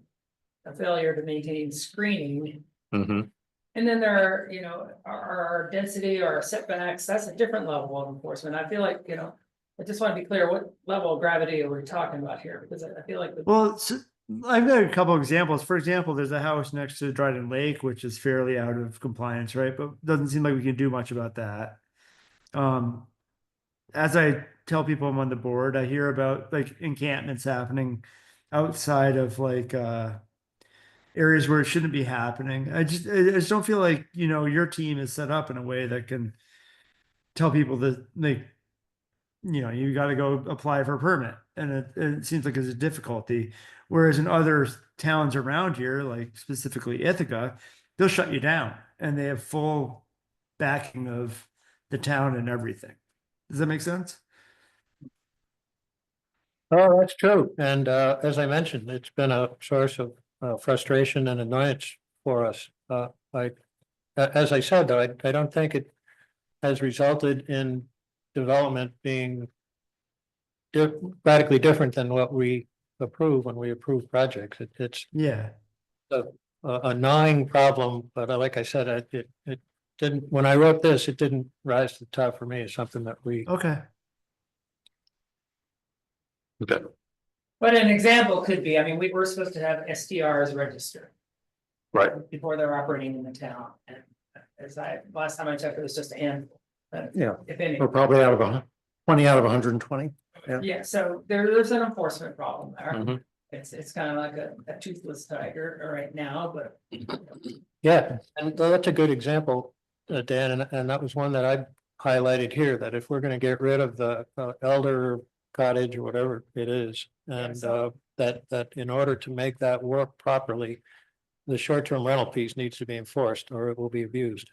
failure to maintain screening. mhm. And then there are, our density or our setbacks, that's a different level of enforcement. I feel like, I just want to be clear, what level of gravity are we talking about here? Because I feel like. Well, I've got a couple examples. For example, there's a house next to Dryden Lake, which is fairly out of compliance, right? But doesn't seem like we can do much about that. As I tell people I'm on the board, I hear about like encampments happening outside of like areas where it shouldn't be happening. I just don't feel like, your team is set up in a way that can tell people that you got to go apply for a permit. And it seems like it's a difficulty. Whereas in other towns around here, like specifically Ithaca, they'll shut you down and they have full backing of the town and everything. Does that make sense? Oh, that's true. And as I mentioned, it's been a source of frustration and annoyance for us. As I said, though, I don't think it has resulted in development being radically different than what we approve when we approve projects. It's Yeah. a gnawing problem, but like I said, it didn't, when I wrote this, it didn't rise to the top for me. It's something that we. Okay. Okay, But an example could be, I mean, we were supposed to have STRs registered. right, Before they're operating in the town, and last time I checked, it was just a handful. Yeah. If any. We're probably out of 20 out of 120. Yeah, so there's an enforcement problem there. Mhm. It's kind of like a toothless tiger right now, but. Yeah, and that's a good example, Dan, and that was one that I highlighted here, that if we're gonna get rid of the elder cottage or whatever it is, and that in order to make that work properly, the short-term rental piece needs to be enforced or it will be abused.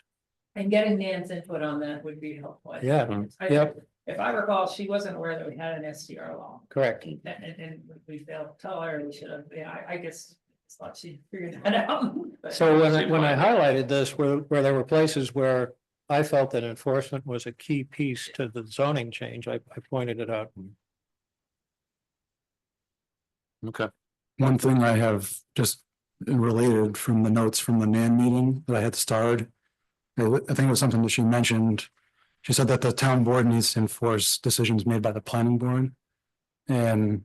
And getting Nan's input on that would be helpful. Yeah, I- yep. If I recall, she wasn't aware that we had an STR law. Correct. And we failed to tell her, and we should have, I guess, thought she figured that out. But- So when I highlighted this, where there were places where I felt that enforcement was a key piece to the zoning change, I pointed it out. okay. One thing I have just related from the notes from the NAN meeting that I had starred I think it was something that she mentioned. She said that the town board needs to enforce decisions made by the planning board. And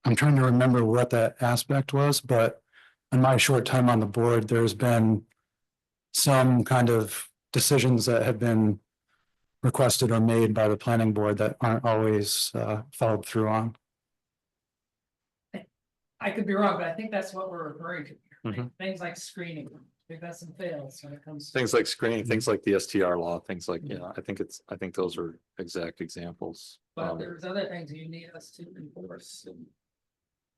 I'm trying to remember what that aspect was, but in my short time on the board, there's been some kind of decisions that have been requested or made by the planning board that aren't always followed through on. I could be wrong, but I think that's what we're referring to. Here. Mhm. Things like screening, big that's and fails when it comes. to Things like screening, things like the STR law, things like, yeah, I think those are exact examples. But there's other things you need us to enforce.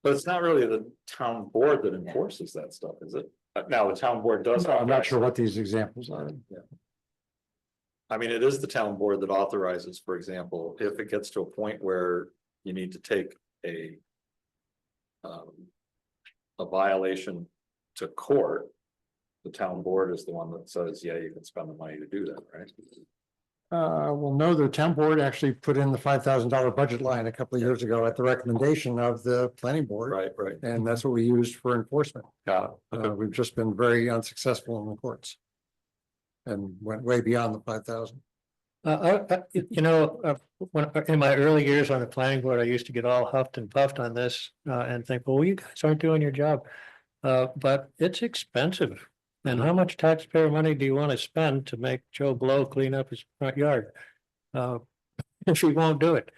But it's not really the town board that enforces that stuff, is it? Now, the town board does. I'm not sure what these examples are. I mean, it is the town board that authorizes, for example, if it gets to a point where you need to take a violation to court, the town board is the one that says, yeah, you can spend the money to do that, right? Well, no, the town board actually put in the $5,000 budget line a couple of years ago at the recommendation of the planning board. Right. And that's what we used for enforcement. Got it. Okay. We've just been very unsuccessful in the courts. And went way beyond the 5,000. When, in my early years on the planning board, I used to get all huffed and puffed on this, and think, well, you guys aren't doing your job. But it's expensive. And how much taxpayer money do you want to spend to make Joe Blow clean up his front yard? If he won't do it.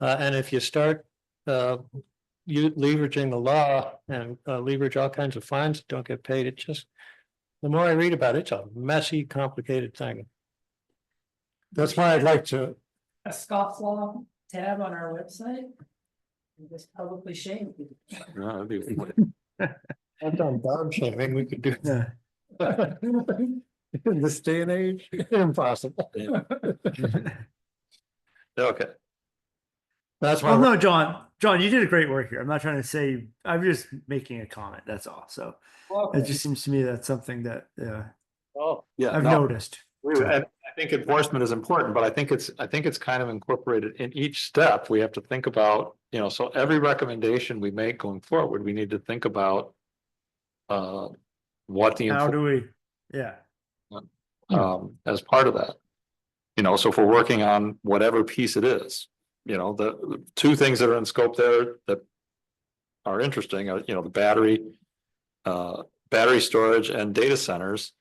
And if you start, you leveraging the law and leverage all kinds of fines that don't get paid, it just, the more I read about it, it's a messy, complicated thing. That's why I'd like to, A scofflaw tab on our website. And just publicly shame people. No, that'd be- I've done dog shaming, we could do that. In this day and age, impossible. Okay, That's Well, why, no, John, you did a great work here. I'm not trying to say, I'm just making a comment, that's all. So it just seems to me that's something that yeah. I've no, noticed. I think enforcement is important, but I think it's kind of incorporated in each step. We have to think about, so every recommendation we make going forward, we need to think about what the How do we, yeah. as part of that. So if we're working on whatever piece it is, the two things that are in scope there that are interesting are, the battery storage and data centers.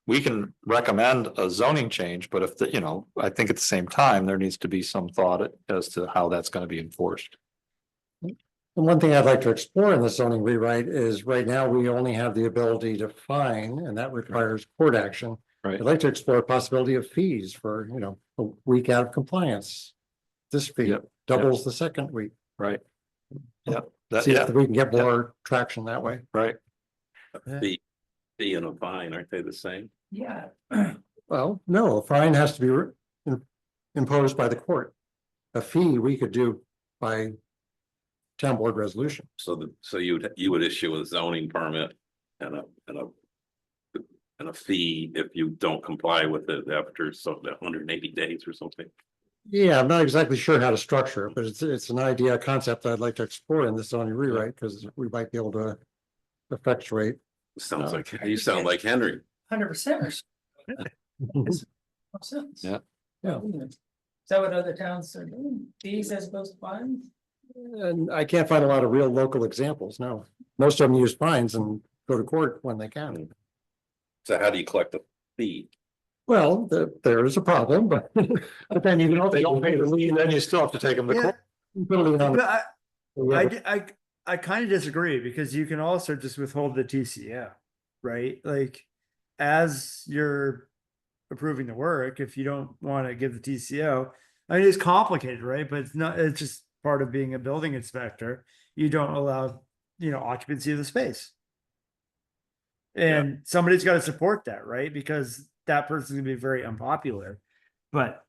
We can recommend a zoning change, but if I think at the same time, there needs to be some thought as to how that's going to be enforced. and one thing I'd like to explore in the zoning rewrite is right now we only have the ability to fine, and that requires court action. Right. I'd like to explore a possibility of fees for, a week out of compliance. This fee Yep. doubles the second week. Right. Yeah. That, See yeah. if we can get more traction that way. Right. Fee and a fine, aren't they the same? Yeah, Well, no, a fine has to be imposed by the court. A fee we could do by town board resolution. So you would issue a zoning permit and a fee if you don't comply with it after 180 days or something. Yeah, I'm not exactly sure how to structure it, but it's an idea, a concept I'd like to explore in this zoning rewrite, because we might be able to effectuate. Sounds like, you sound like Henry. 100%. Yeah. Yeah. Is that what other towns are doing? Fees as opposed to fines? And I can't find a lot of real local examples, no. Most of them use fines and go to court when they can. So how do you collect the fee? Well, there is a problem, but then even if they don't pay the lien, Then you still have to take them to court. put a lien on But it. I kind of disagree because you can also just withhold the TCO, right? Like, as you're approving the work, if you don't want to give the TCO, I mean, it's complicated, right? But it's just part of being a building inspector. You don't allow, occupancy of the space. And somebody's got to support that, right? Because that person's gonna be very unpopular. But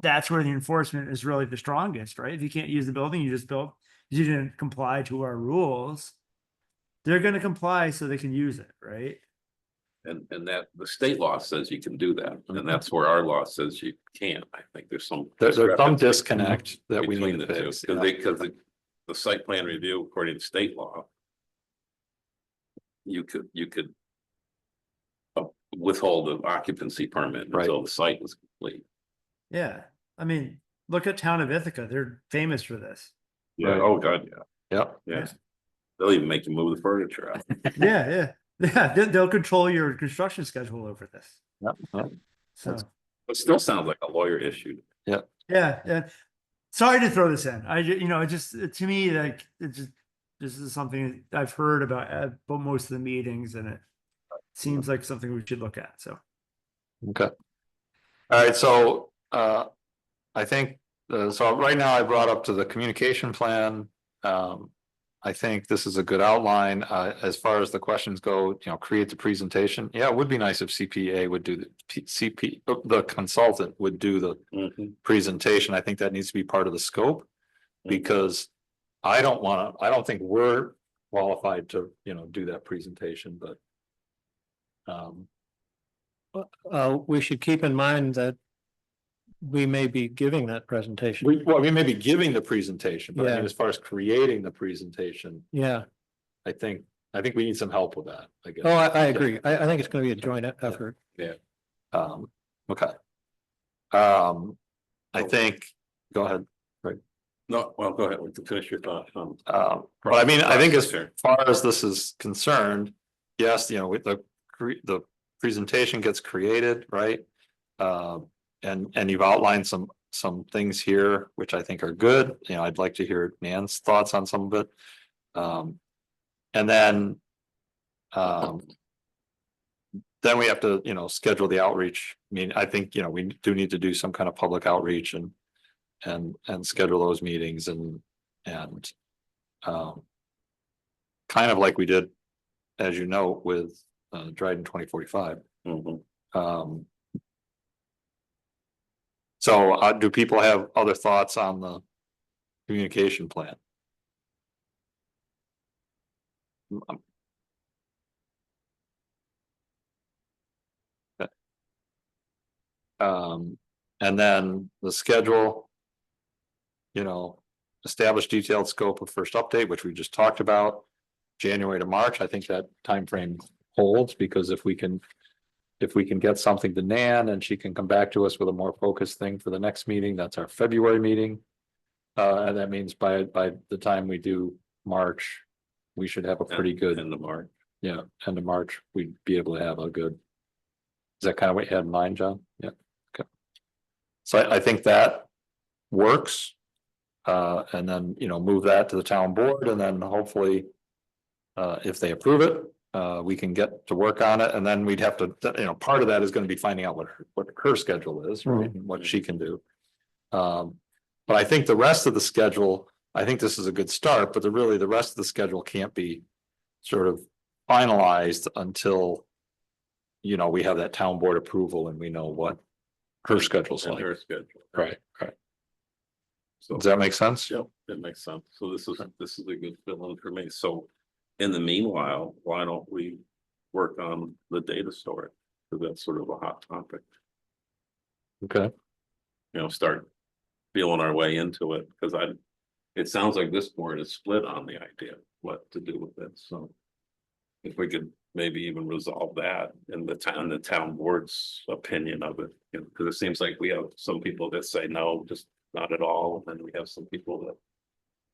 that's where the enforcement is really the strongest, right? If you can't use the building you just built, you didn't comply to our rules, they're gonna comply so they can use it, right? And that the state law says you can do that, and that's where our law says you can't. I think there's some. There's some discrepancy disconnect that we between need the to two, fix. because the site plan review, according to state law. You could withhold the occupancy permit Right. until the site was complete. Yeah, I mean, look at town of Ithaca, they're famous for this. Yeah, oh, God, yeah, Yep. yeah. They'll even make you move the furniture out. Yeah, yeah, they'll control your construction schedule over this, Yep. Yep. so, It still sounds like a lawyer issue. yeah. Sorry to throw this in, it just, to me, like, this is something that I've heard about at most of the meetings, and it seems like something we should look at, so. Okay. All right, so I think, so right now I brought up to the communication plan. I think this is a good outline. As far as the questions go, create the presentation. Yeah, it would be nice if CPA would do the consultant would do the Mhm. presentation. I think that needs to be part of the scope. Because I don't think we're qualified to, do that presentation, but. We should keep in mind that we may be giving that presentation. We may be giving the presentation, but I mean, Yeah. as far as creating the presentation, Yeah, I think we need some help with that, I guess. oh, I agree. I think it's gonna be a joint effort. Okay. I think, go ahead. No, well, go ahead, finish your thought. But I mean, I think as Sure. far as this is concerned, yes, with the presentation gets created, right? And you've outlined some things here, which I think are good. I'd like to hear Nan's thoughts on some of it. And then we have to, schedule the outreach. I mean, I think, we do need to do some kind of public outreach and schedule those meetings and kind of like we did, as you know, with Dryden 2045. Mhm. So do people have other thoughts on the communication plan? And then the schedule. Establish detailed scope of first update, which we just talked about. January to March, I think that time frame holds, because if we can get something to Nan and she can come back to us with a more focused thing for the next meeting, that's our February meeting. And that means by the time we do March, we should have a pretty good, End of March. yeah, end of March, we'd be able to have a good. Is that kind of what you had in mind, John? Yeah, okay. So I think that works. And then, move that to the town board, and then hopefully. If they approve it, we can get to work on it, and then we'd have to, part of that is gonna be finding out what her schedule is, right, and what she can do. But I think the rest of the schedule, I think this is a good start, but the rest of the schedule can't be sort of finalized until. We have that town board approval and we know what her schedule's And like. her schedule. Right. So. Does that make sense? Yep, that makes sense. So this is a good fill in for me. So in the meanwhile, why don't we work on the data storage? Because that's sort of a hot topic. Okay. Start feeling our way into it, because it sounds like this board is split on the idea of what to do with it. So if we could maybe even resolve that in the town board's opinion of it, because it seems like we have some people that say no, just not at all, and then we have some people that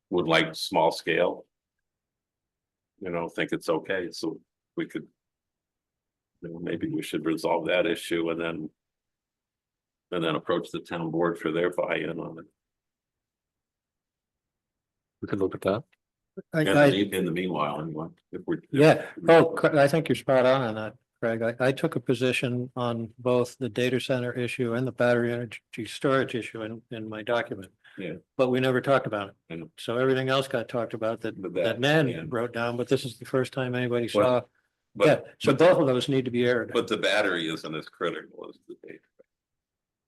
would like small scale. Think it's okay, so we could. Maybe we should resolve that issue and then approach the town board for their buy-in on it. We could look at that. In the meanwhile, anyway, if we're. Yeah, oh, I think you're spot on that, Craig. I took a position on both the data center issue and the battery energy storage issue in my document. Yeah. But we never talked about I it. know. So everything else got talked about that But that yeah. Nan wrote down, but this is the first time anybody saw. But- Yeah, so both of those need to be aired. But the battery isn't as critical as the data.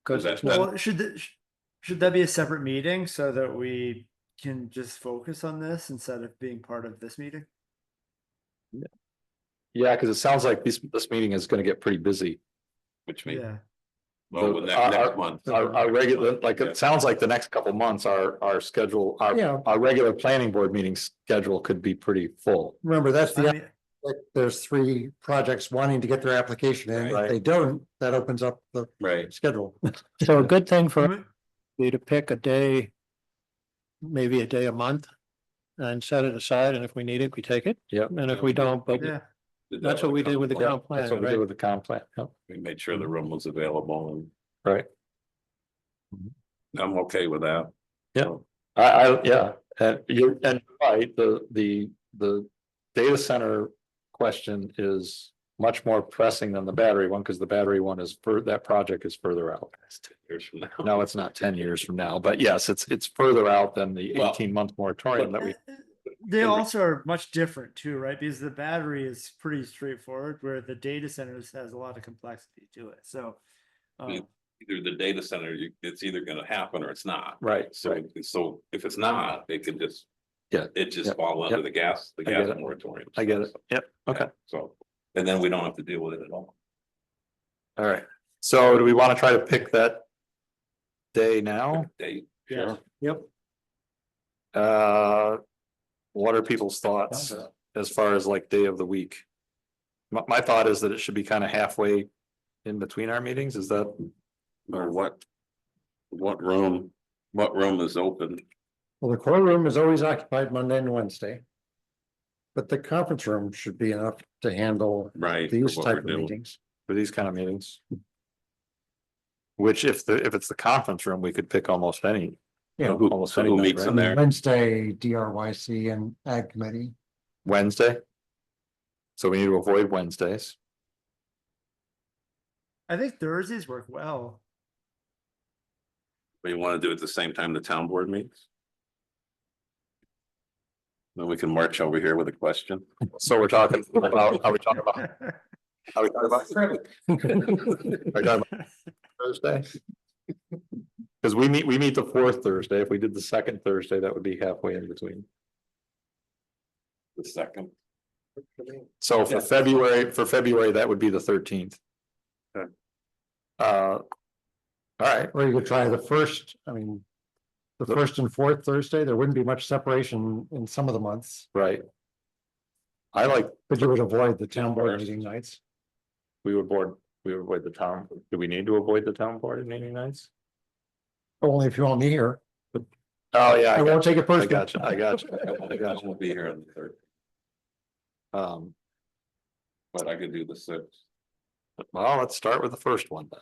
Because that's it's not, Well, should that be a separate meeting so that we can just focus on this instead of being part of this meeting? Yeah, because it sounds like this meeting is gonna get pretty busy. Which means, Yeah, well, with next month. Our regular, like, Yeah. it sounds like the next couple months, our schedule, Yeah. our regular planning board meeting schedule could be pretty full. Remember, that's I the mean, like, there's 3 projects wanting to get their application in. If Right. they don't, that opens up the Right. schedule. So a good thing for Mhm. me to pick a day, maybe a day a month, and set it aside, and if we need it, we take it, Yep. and if we don't, but Yeah, that's what we did with the comp plan, That's what we did right? with the comp plan. Yep. We made sure the room was available and Right. I'm okay with that. Yeah. Yeah, and you're right, the data center question is much more pressing than the battery one, because the battery one is that project is further out. That's 10 years from now. No, it's not 10 years from now, but yes, it's further out than the Well, 18-month moratorium that we. they also are much different too, right? Because the battery is pretty straightforward, where the data centers has a lot of complexity to it. So, Yeah. Either the data center, it's either gonna happen or it's not. Right, So, so if it's not, it could just. Yeah, It just yep, fall under yep. the gas I get it. moratorium. I get it. Yep, okay, So, and then we don't have to deal with it at all. all right. So do we want to try to pick that day now? Date, Yes. sure. Yep. What are people's thoughts as far as like day of the week? My thought is that it should be kind of halfway in between our meetings, is that? Or what room is open? Well, the core room is always occupied Monday and Wednesday. But the conference room should be enough to handle Right. these for what type we're of doing. meetings. For these kind of meetings. Which if it's the conference room, we could pick almost any. Yeah, Almost so any who night, meets right? in there? Wednesday, DRYC and Ag Committee. Wednesday. So we need to avoid Wednesdays. I think Thursdays work well. We want to do it at the same time the town board meets? Then we can march over here with a question. So we're talking about, are we talking about? Are we talking about? Are we talking about Thursday? Because we meet the 4th Thursday. If we did the 2nd Thursday, that would be halfway in between. The second. So for February, that would be the 13th. Okay. All right, Or you could try the first, I mean. The 1st and 4th Thursday, there wouldn't be much separation in some of the months, right. I like, but you would avoid the town board meeting nights. we would avoid the town. Do we need to avoid the town board meeting nights? Only if you want me here. Oh, yeah. I won't take it I personally. got you. I got you. I won't be here on the third, Um, but I could do the 6th. well, let's start with the first one then.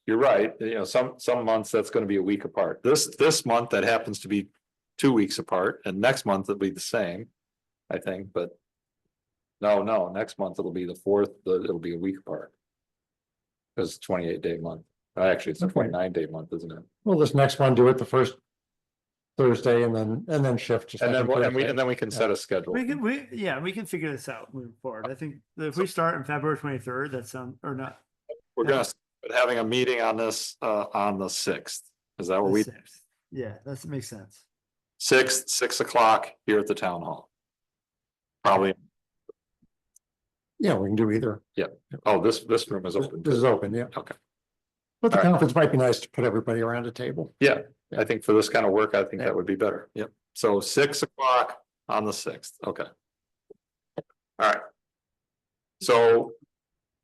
You're right, some months that's gonna be a week apart. This month, that happens to be 2 weeks apart, and next month it'll be the same. I think, but. No, next month it'll be the 4th, it'll be a week apart. Because 28-day month, actually, it's a Okay. 29-day month, isn't it? Well, this next one, do it the first Thursday and then shift. to And then, second Thursday. and then we can set a schedule. We can figure this out moving forward. I think that if we start on February 23rd, that sounds, or not. We're gonna start having a meeting on this, on the 6th. Is that what the we, 6th. Yeah, that makes sense. 6th, 6 o'clock here at the town hall? Probably, Yeah, we can do either. oh, this room is open. This is open, yeah. Okay. But the All right. conference might be nice to put everybody around a table. Yeah, I think for this kind of work, I think that would be better. Yep. So 6 o'clock on the 6th. Okay. All right. So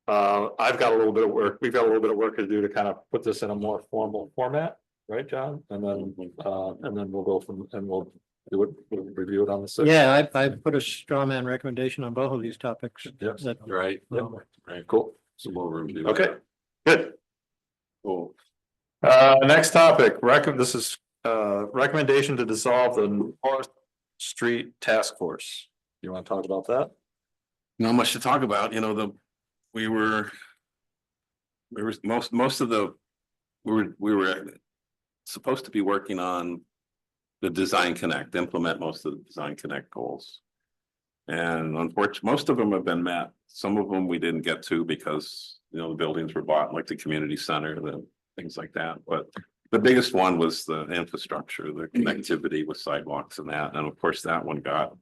I've got a little bit of work, we've got a little bit of work to do to kind of put this in a more formal format, right, John? And then we'll go from, and we'll do it, we'll review it on the 6th. Yeah, I put a straw man recommendation on both of these topics. Yep. That- Right, Right, cool. so we'll review. Okay, that. good. Cool. Next topic, this is recommendation to dissolve the North Street Task Force. You want to talk about that? Not much to talk about, we were most of the, we were supposed to be working on the Design Connect, implement most of the Design Connect goals. And unfortunately, most of them have been met. Some of them we didn't get to because, the buildings were bought, like the community center, the things like that. But the biggest one was the infrastructure, the connectivity with sidewalks and that. And of course, that one got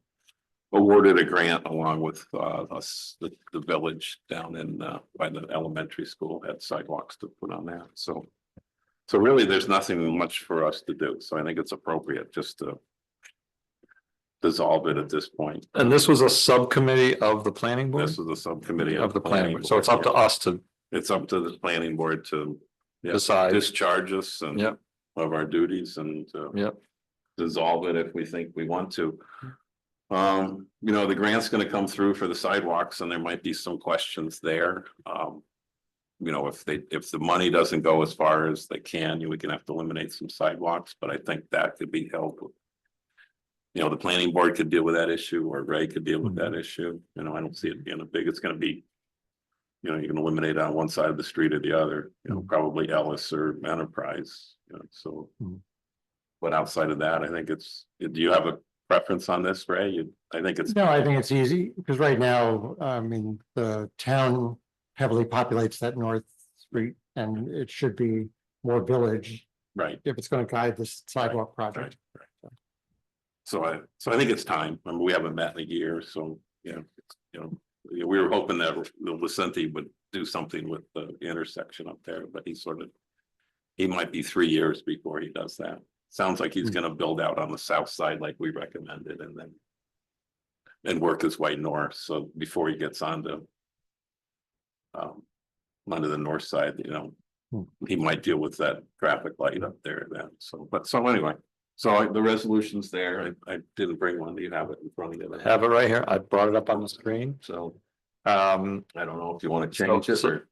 awarded a grant along with us, the village down in by the elementary school had sidewalks to put on that. So really, there's nothing much for us to do. So I think it's appropriate just to dissolve it at this point. And this was a subcommittee of the planning board? This is a subcommittee Of the planning board, so it's up to yeah. us to It's up to the planning board to yeah, decide. discharge us and Yep. of our duties and Yep. dissolve it if we think we want to. You know, the grant's gonna come through for the sidewalks and there might be some questions there. You know, if the money doesn't go as far as they can, we can have to eliminate some sidewalks, but I think that could be helped. You know, the planning board could deal with that issue or Ray could deal with that issue. You know, I don't see it being a big, it's gonna be. You know, you can eliminate on one side of the street or the other, you know, probably Ellis or Enterprise, you know, so. But outside of that, I think do you have a preference on this, Ray? I think it's. No, I think it's easy, because right now, I mean, the town heavily populates that north street, and it should be more village Right, if it's gonna guide this sidewalk project. so I think it's time. I mean, we haven't met in a year, so, you know, we were hoping that Lucente would do something with the intersection up there, but he might be 3 years before he does that. Sounds like he's gonna build out on the south side like we recommended and work his way north, so before he gets onto the north side, you know, he might deal with that traffic light up there then, so anyway. So the resolution's there. I didn't bring one. Do you have it in front of you? Have it right here. I brought it up on the screen, so. I don't know if you want to change it or.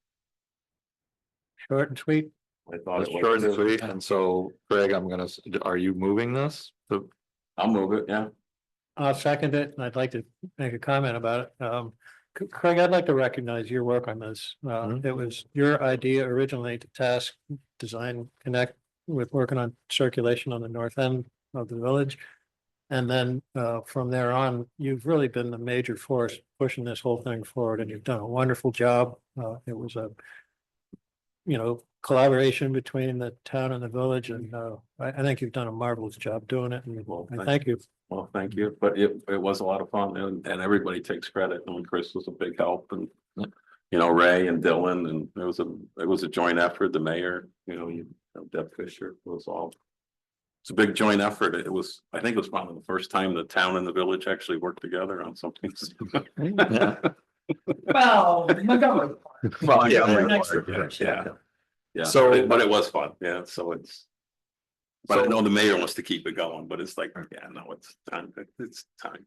Short and sweet. I thought It's it short and was. sweet, and so Craig, are you moving this? I'll move it, yeah. I'll second it, and I'd like to make a comment about it. Craig, I'd like to recognize your work on this. It was your idea originally to task Design Connect with working on circulation on the north end of the village. And then from there on, you've really been the major force pushing this whole thing forward, and you've done a wonderful job. It was a, collaboration between the town and the village, and I think you've done a marvelous job doing it, and I thank you. Well, thank you, but it was a lot of fun and everybody takes credit. I mean, Chris was a big help and. You know, Ray and Dylan, and it was a joint effort, the mayor, Deb Fisher was all. It's a big joint effort. I think it was probably the first time the town and the village actually worked together on something. Yeah. Well, Montgomery. Well, Yeah, So- but it was fun, yeah, so it's. But I know the mayor wants to keep it going, but it's like, yeah, no, it's time.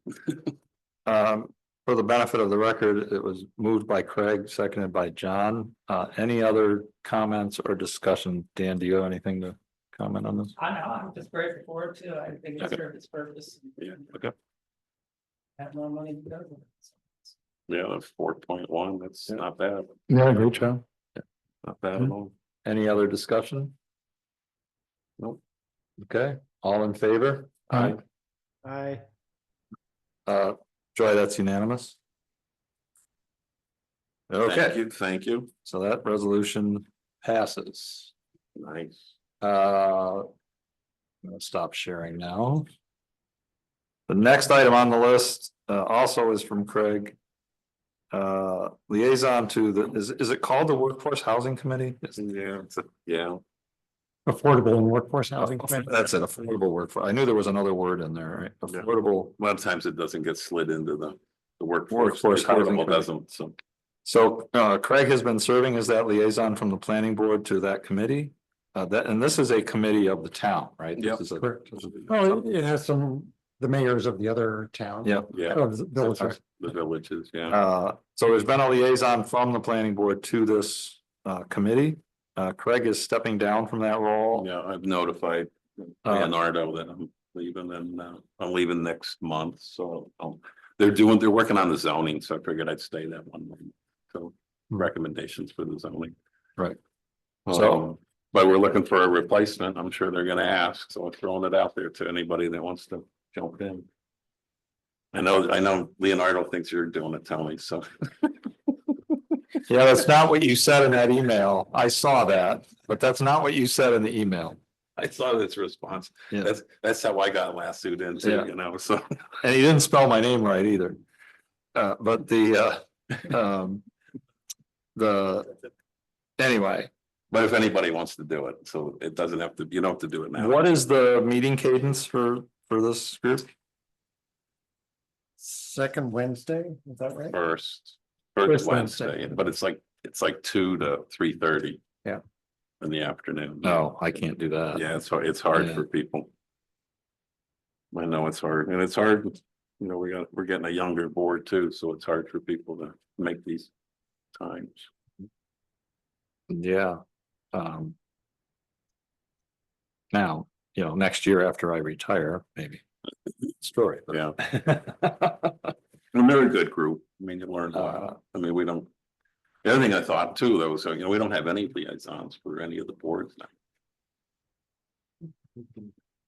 For the benefit of the record, it was moved by Craig, seconded by John. Any other comments or discussion? Dan, do you have anything to comment on this? I know, I'm just grateful for it too. I think it Okay. served its purpose. Yeah, okay, Have more money to go with it. yeah, that's 4.1, that's not bad, Yeah, great job. not bad at all. Any other discussion? Nope. Okay, all in favor? Aye. Joy, that's unanimous. Okay, Thank you, so that resolution passes. nice. I'm gonna stop sharing now. The next item on the list also is from Craig. Liaison to is it called the Workforce Housing Committee? Yeah, Affordable and workforce housing. Committee. That's it, affordable workforce. I knew there was another word in there, right? Yeah. Affordable. a lot of times it doesn't get slid into the workforce. Workforce housing Affordable committee. doesn't, so. So Craig has been serving as that liaison from the planning board to that committee. And this is a committee of the town, right? This Yep, is a- correct. Well, it has the mayors of the other towns. Yep. Yeah, Of the villages. the villages, yeah. So there's been a liaison from the planning board to this committee. Craig is stepping down from that role. Yeah, I've notified Leonardo that I'm leaving and I'm leaving next month, so they're working on the zoning, so I figured I'd stay that 1 month. So recommendations for the zoning. Right. So, but we're looking for a replacement. I'm sure they're gonna ask, so I'm throwing it out there to anybody that wants to jump in. I know Leonardo thinks you're doing it, Tony, so. Yeah, that's not what you said in that email. I saw that, but that's not what you said in the email. I saw this response. Yeah. That's how I got lassoed into, Yeah. so. And he didn't spell my name right either. But anyway, But if anybody wants to do it, so it doesn't have to, you don't have to do it now. what is the meeting cadence for this group? second Wednesday, is that right? First First Wednesday, Wednesday. but it's like 2 to 3:30. Yeah. In the afternoon. No, I can't do that. Yeah, it's hard Yeah. for people. I know it's hard, and it's hard, you know, we're getting a younger board too, so it's hard for people to make these times. Yeah. Now, you know, next year after I retire, maybe. Story. but- Yeah. And they're a good group. I mean, you learn a lot. I mean, we don't. The other thing I thought too, though, so, you know, we don't have any liaisons for any of the boards now.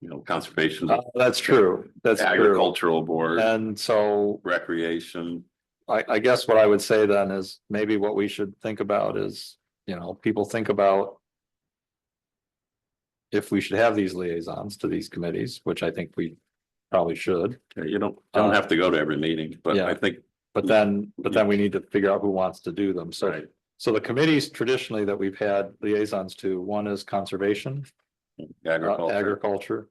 You know, conservation, That's true. That's true. agricultural board, And so recreation. I guess what I would say then is maybe what we should think about is, you know, people think about. If we should have these liaisons to these committees, which I think we probably should, You don't have to go to every meeting, but yeah. I think. but then we need to figure out who wants to do them. So. Right. So the committees traditionally that we've had liaisons to, one is conservation, Agriculture, agriculture.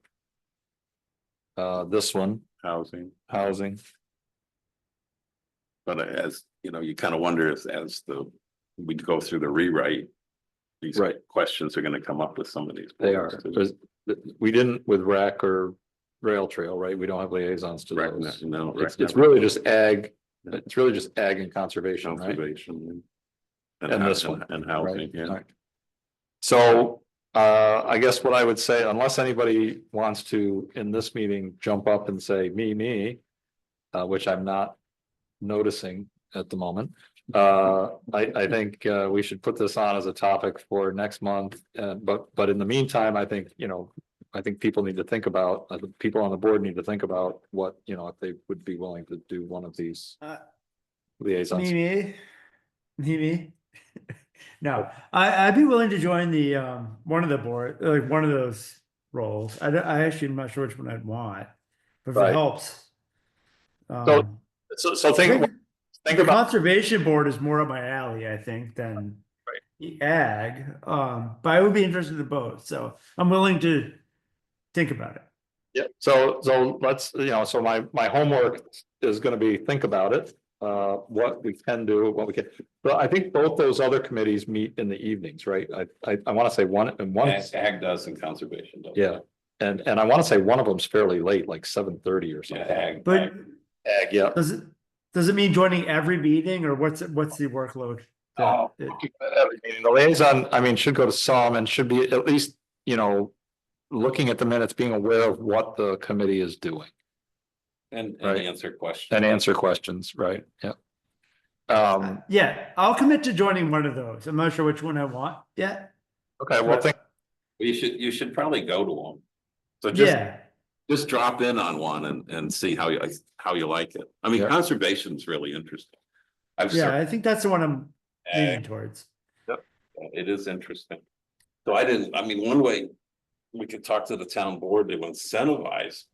This one, housing, housing, but as, you know, you kind of wonder as we go through the rewrite. These Right. questions are gonna come up with some of these. they boards, are. too. There's- We didn't with rec or rail trail, right? We don't have liaisons to Rec, those. no, It's rec really just ag, it's really just ag and conservation, right? conservation. And this one, And Right, housing, yeah. right. So, I guess what I would say, unless anybody wants to, in this meeting, jump up and say, me. Which I'm not noticing at the moment. I think, we should put this on as a topic for next month, but in the meantime, I think, you know. I think people need to think about, the people on the board need to think about what, you know, if they would be willing to do one of these liaisons. Me. No, I'd be willing to join the, one of the board, like one of those roles. I actually am not sure which one I'd want, but if Right. it helps. So- So think The about, conservation board is more up my alley, I think, than the ag. But I would be interested in both, so I'm willing to think about it. yeah, so let's, you know, so my homework is gonna be, think about it. What we can do, what we can, but I think both those other committees meet in the evenings, right? I wanna say one and one. Ag does and conservation does. Yeah, and I wanna say one of them's fairly late, like 7:30 or Yeah, something. ag. But Ag, yeah. does it mean joining every meeting, or what's the workload? Oh, the liaison, I mean, should go to some and should be at least, you know, looking at the minutes, being aware of what the committee is doing And Right. answer questions. and answer questions, right? Yeah. Yeah, I'll commit to joining one of those. I'm not sure which one I want yet. Okay, well, think, You should probably go to them. So just drop in on one and see how you like it. I mean, Yeah. conservation's really interesting. Yeah, I think that's the one I'm leaning Ag, towards. it is interesting. So I mean, one way we could talk to the town board to incentivize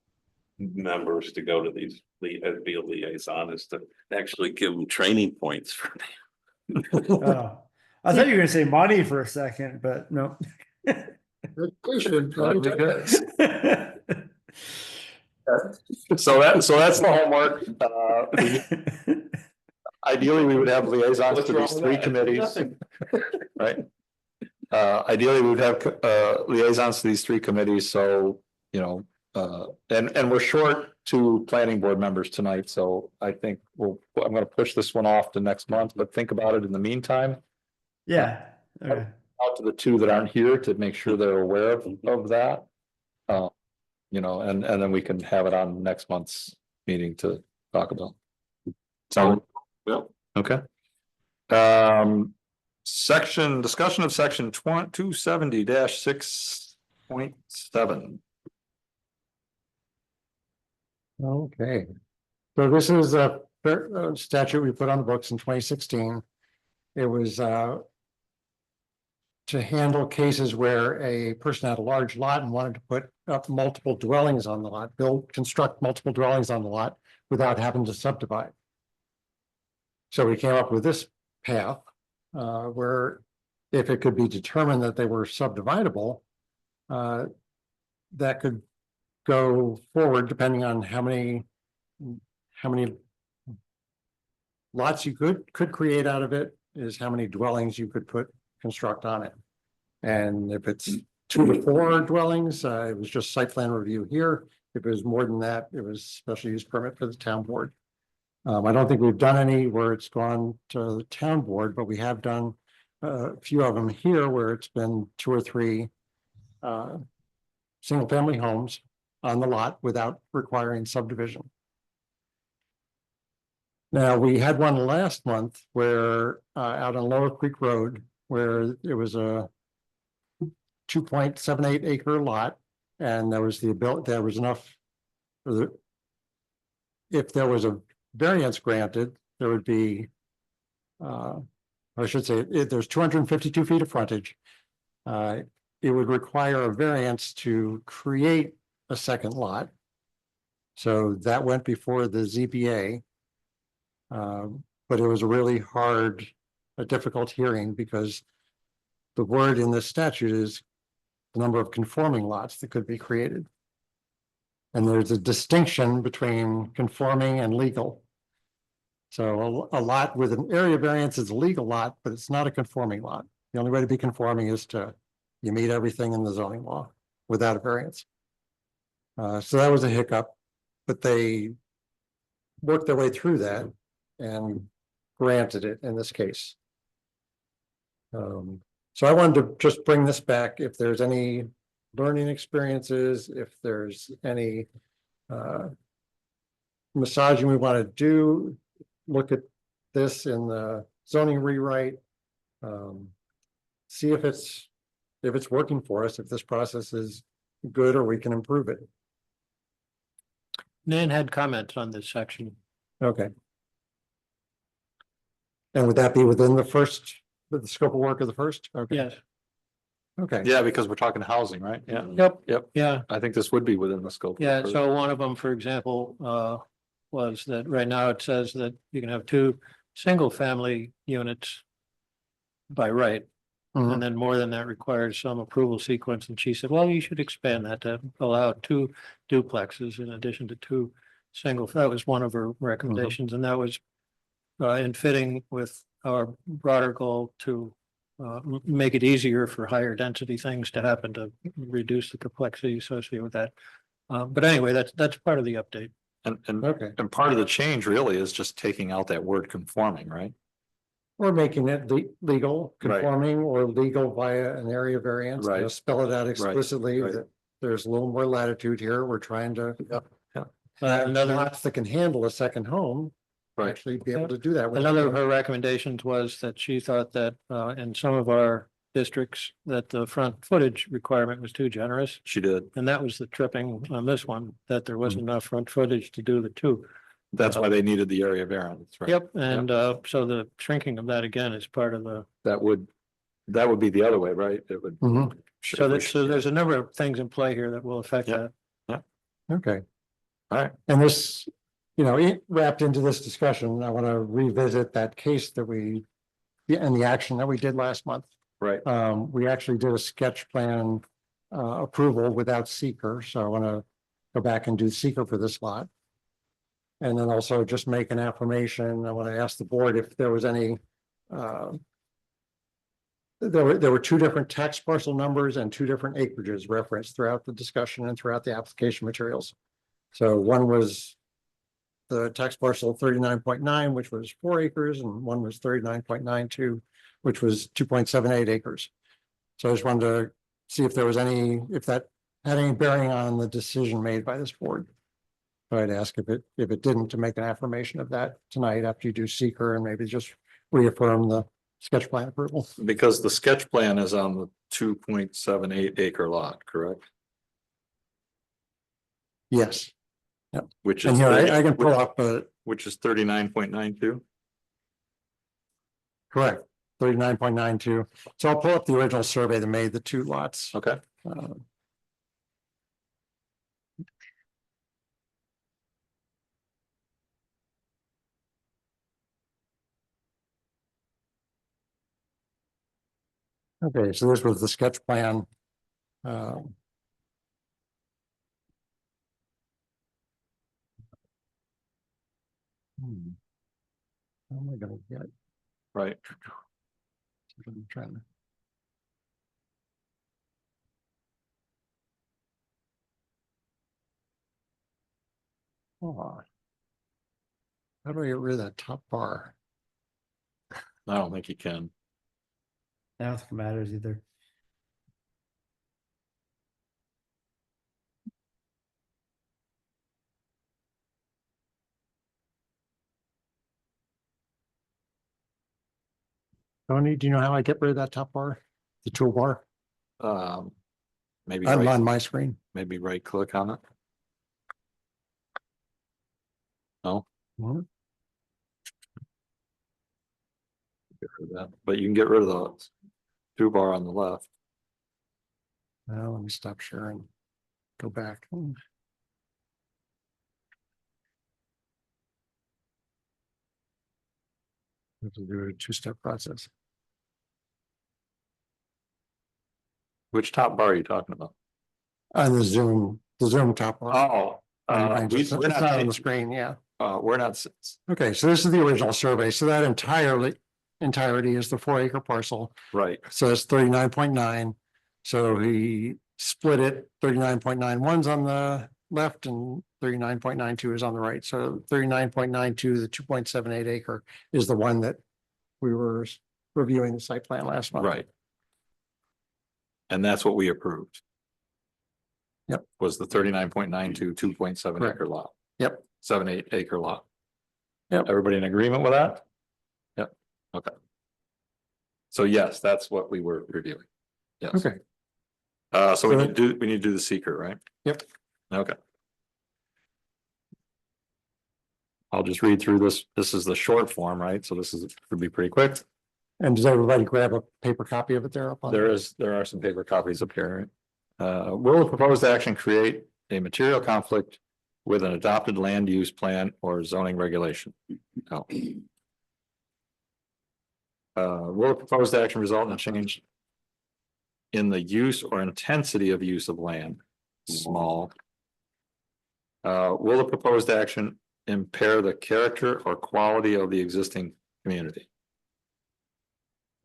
members to go to these, be a liaison, is to actually give them training points for. Oh, I thought you were gonna say money for a second, but no. so that's the homework. Ideally, we would have liaisons to these three committees, right? Ideally, we would have liaisons to these three committees, so, you know, and we're short two planning board members tonight, so I think I'm gonna push this one off to next month, but think about it in the meantime. Yeah, okay. Out to the two that aren't here to make sure they're aware of that. You know, and then we can have it on next month's meeting to talk about. So, Well, okay. Discussion of section 270-6.7. Okay. So this is a statute we put on the books in 2016. It was to handle cases where a person had a large lot and wanted to put up multiple dwellings on the lot, construct multiple dwellings on the lot without having to subdivide. So we came up with this path where if it could be determined that they were subdividable, that could go forward depending on how many lots you could create out of it is how many dwellings you could construct on it. And if it's 2 to 4 dwellings, it was just site plan review here. If it was more than that, it was special use permit for the town board. I don't think we've done any where it's gone to the town board, but we have done a few of them here where it's been 2 or 3 single family homes on the lot without requiring subdivision. Now, we had one last month where out on Lower Creek Road, where it was a 2.78 acre lot, and there was there was enough for if there was a variance granted, there would be I should say, if there's 252 feet of frontage. It would require a variance to create a second lot. So that went before the ZBA. But it was a really a difficult hearing because the word in this statute is the number of conforming lots that could be created. And there's a distinction between conforming and legal. So a lot with an area variance is a legal lot, but it's not a conforming lot. The only way to be conforming is you meet everything in the zoning law without a variance. So that was a hiccup, but they worked their way through that and granted it in this case. So I wanted to just bring this back if there's any learning experiences, if there's any massaging we want to do, look at this in the zoning rewrite. See if it's working for us, if this process is good or we can improve it. Nan had comments on this section. Okay. And would that be within the scope of work of the first? Okay. Yes. Okay. Yeah, because we're talking housing, right? Yeah, Yep. Yeah. I think this would be within the scope. Yeah, so one of them, for example, was that right now it says that you can have 2 single-family units by right, Mhm. and then more than that requires some approval sequence, and she said, well, you should expand that to allow 2 duplexes in addition to 2 single, that was one of her recommendations, and that was in fitting with our broader goal to make it easier for higher density things to happen, to reduce the complexity associated with that. But anyway, that's part of the update. Okay. And part of the change really is just taking out that word conforming, right? Or making it legal, Right. conforming or legal via an area variance. Right. Just spell it out explicitly right. that there's a little more latitude here. We're trying to. Another Lots that can handle a second home. Right. Actually be able to do that. Another of her recommendations was that she thought that in some of our districts that the front footage requirement was too generous. She did. And that was the tripping on this one, that there wasn't enough front footage to do the 2. That's why they needed the area variance, right? Yep, and so the shrinking of that again is part of the, That would be the other way, right? It would. Mhm. so there's a number of things in play here that will affect Yeah. that. Okay. All right. And this, wrapped into this discussion, I want to revisit that case that and the action that we did last month. Right. We actually did a sketch plan approval without seeker, so I want to go back and do seeker for this lot. And then also just make an affirmation. I want to ask the board if there was any there were 2 different tax parcel numbers and 2 different acreages referenced throughout the discussion and throughout the application materials. So one was the tax parcel 39.9, which was 4 acres, and one was 39.92, which was 2.78 acres. So I just wanted to see if there was if that had any bearing on the decision made by this board. So I'd ask if it didn't, to make an affirmation of that tonight after you do seeker, and maybe just reaffirm the sketch plan approval. Because the sketch plan is on the 2.78 acre lot, correct? Yes. Which And is, here, I can pull up, which is 39.92. correct, 39.92. So I'll pull up the original survey that made the 2 lots. Okay. Okay, so this was the sketch plan. How am I gonna get? right? I'm trying to. Oh. How do I get rid of that top bar? I don't think you can. I don't think it matters either. Tony, do you know how I get rid of that top bar? The toolbar Um, maybe on right, my screen? maybe right click on it. No, Mhm. get rid of that, but you can get rid of the toolbar on the left. Well, let me stop sharing. Go back. We have to do a two-step process. Which top bar are you talking about? On the Zoom top bar. Oh, It's we're not on the not, screen, yeah. we're not, Okay, so this is the original survey. So that entirety is the 4-acre parcel. right, So it's 39.9. So he split it, 39.91's on the left and 39.92 is on the right. So 39.92, the 2.78 acre is the one that we were reviewing the site plan last month. right. And that's what we approved. Yep. Was the 39.92, 2.7 Correct. acre lot, Yep, 7-8 acre lot. Yep. Everybody in agreement with that? Yep, okay. So yes, that's what we were reviewing. Yes. okay. So we need to do the secret, right? Yep. Okay. I'll just read through this. This is the short form, right? So this would be pretty quick. And does everybody grab a paper copy of it there up on? There are some paper copies up here. Will the proposed action create a material conflict with an adopted land use plan or zoning regulation? No. Will the proposed action result in a change in the use or intensity of use of land? Small. Will the proposed action impair the character or quality of the existing community?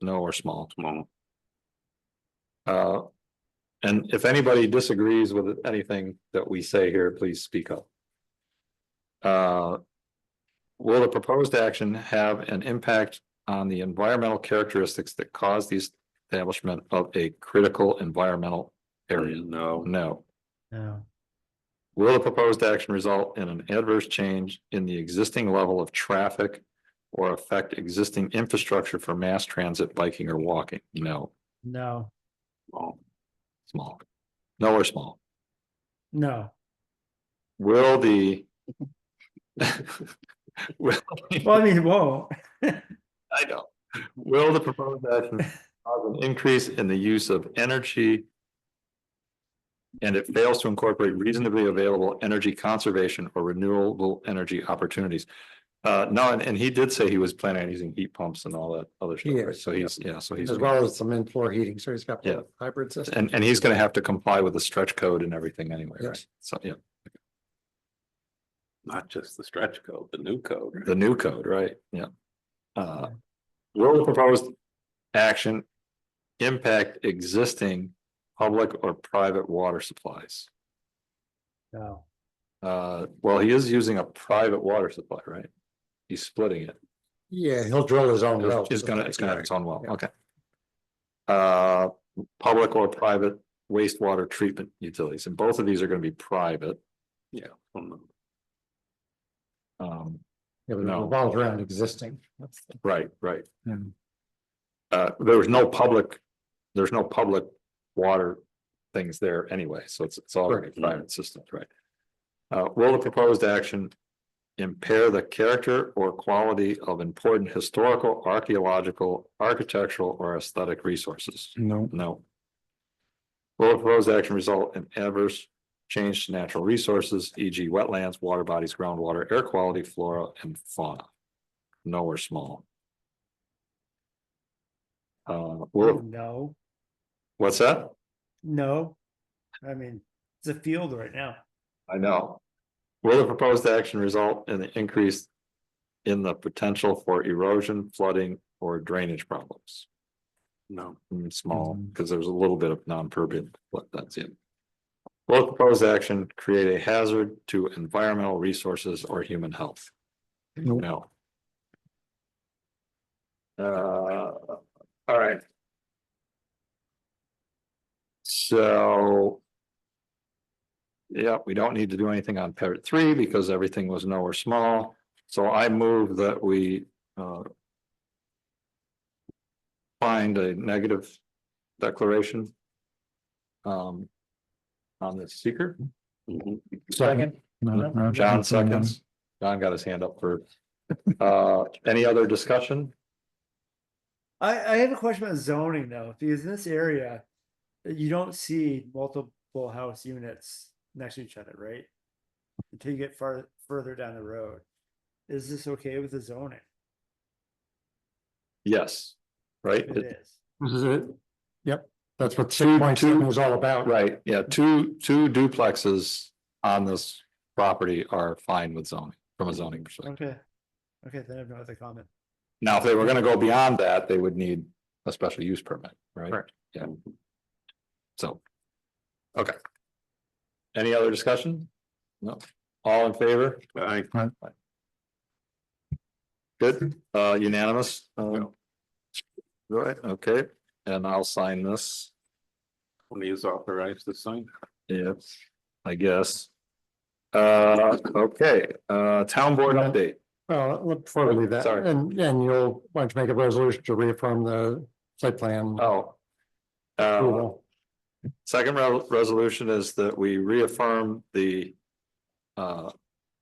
No or small. Small. And if anybody disagrees with anything that we say here, please speak up. Will the proposed action have an impact on the environmental characteristics that cause the establishment of a critical environmental area? No. No. No. Will the proposed action result in an adverse change in the existing level of traffic or affect existing infrastructure for mass transit, biking, or walking? No. No. Small. Small. No or small. No. Will the will, Well, I mean, whoa. I know. Will the proposed action cause an increase in the use of energy and it fails to incorporate reasonably available energy conservation or renewable energy opportunities? No, and he did say he was planning on using heat pumps and all that other stuff, right? Yes, So he's As well as some in-floor heating. So he's got Yeah. both hybrid system. and he's gonna have to comply with the stretch code and everything anyway, right? Yes. So, yeah, Not just the stretch code, the new code. the new code, right? Yeah. Will the proposed action impact existing public or private water supplies? No. Well, he is using a private water supply, right? He's splitting it. Yeah, he'll drill his own well. It's gonna have its own well, Yeah. okay. Public or private wastewater treatment utilities, and both of these are gonna be private. Yeah. Yeah, but it No. revolves around existing. Right, right. Yeah. There's no public water things there anyway, so it's all gonna be Correct. private systems, right? Will the proposed action impair the character or quality of important historical, archaeological, architectural, or aesthetic resources? No. No. Will the proposed action result in adverse change to natural resources, e.g. wetlands, water bodies, groundwater, air quality, flora, and fauna? No or small. No. What's that? No. I mean, it's a field right now. I know. Will the proposed action result in the increased in the potential for erosion, flooding, or drainage problems. No. Small, because there's a little bit of non-permeable, but that's it. Will proposed action create a hazard to environmental resources or human health? No. All right. So. Yeah, we don't need to do anything on parrot 3 because everything was no or small. So I move that we find a negative declaration on the seeker. Second. John seconds. John got his hand up first. Any other discussion? I have a question about zoning though, because in this area, you don't see multiple house units next to each other, right? Until you get further down the road. Is this okay with the zoning? Yes. Right? It is. This is it. Yep, that's what Two- 6.7 is all about. Right, yeah, two duplexes on this property are fine with zoning, from a zoning perspective. Okay. Okay, then I have no other comment. Now, if they were gonna go beyond that, they would need a special use permit, right? Correct. Yeah. So. Okay. Any other discussion? No, all in favor? I Good, unanimous. Right, okay, and I'll sign this. when he is authorized to sign. Yes, I guess. Okay, town board update. Before we leave that, Sorry. and you'll want to make a resolution to reaffirm the site plan. Oh. approval. Second resolution is that we reaffirm the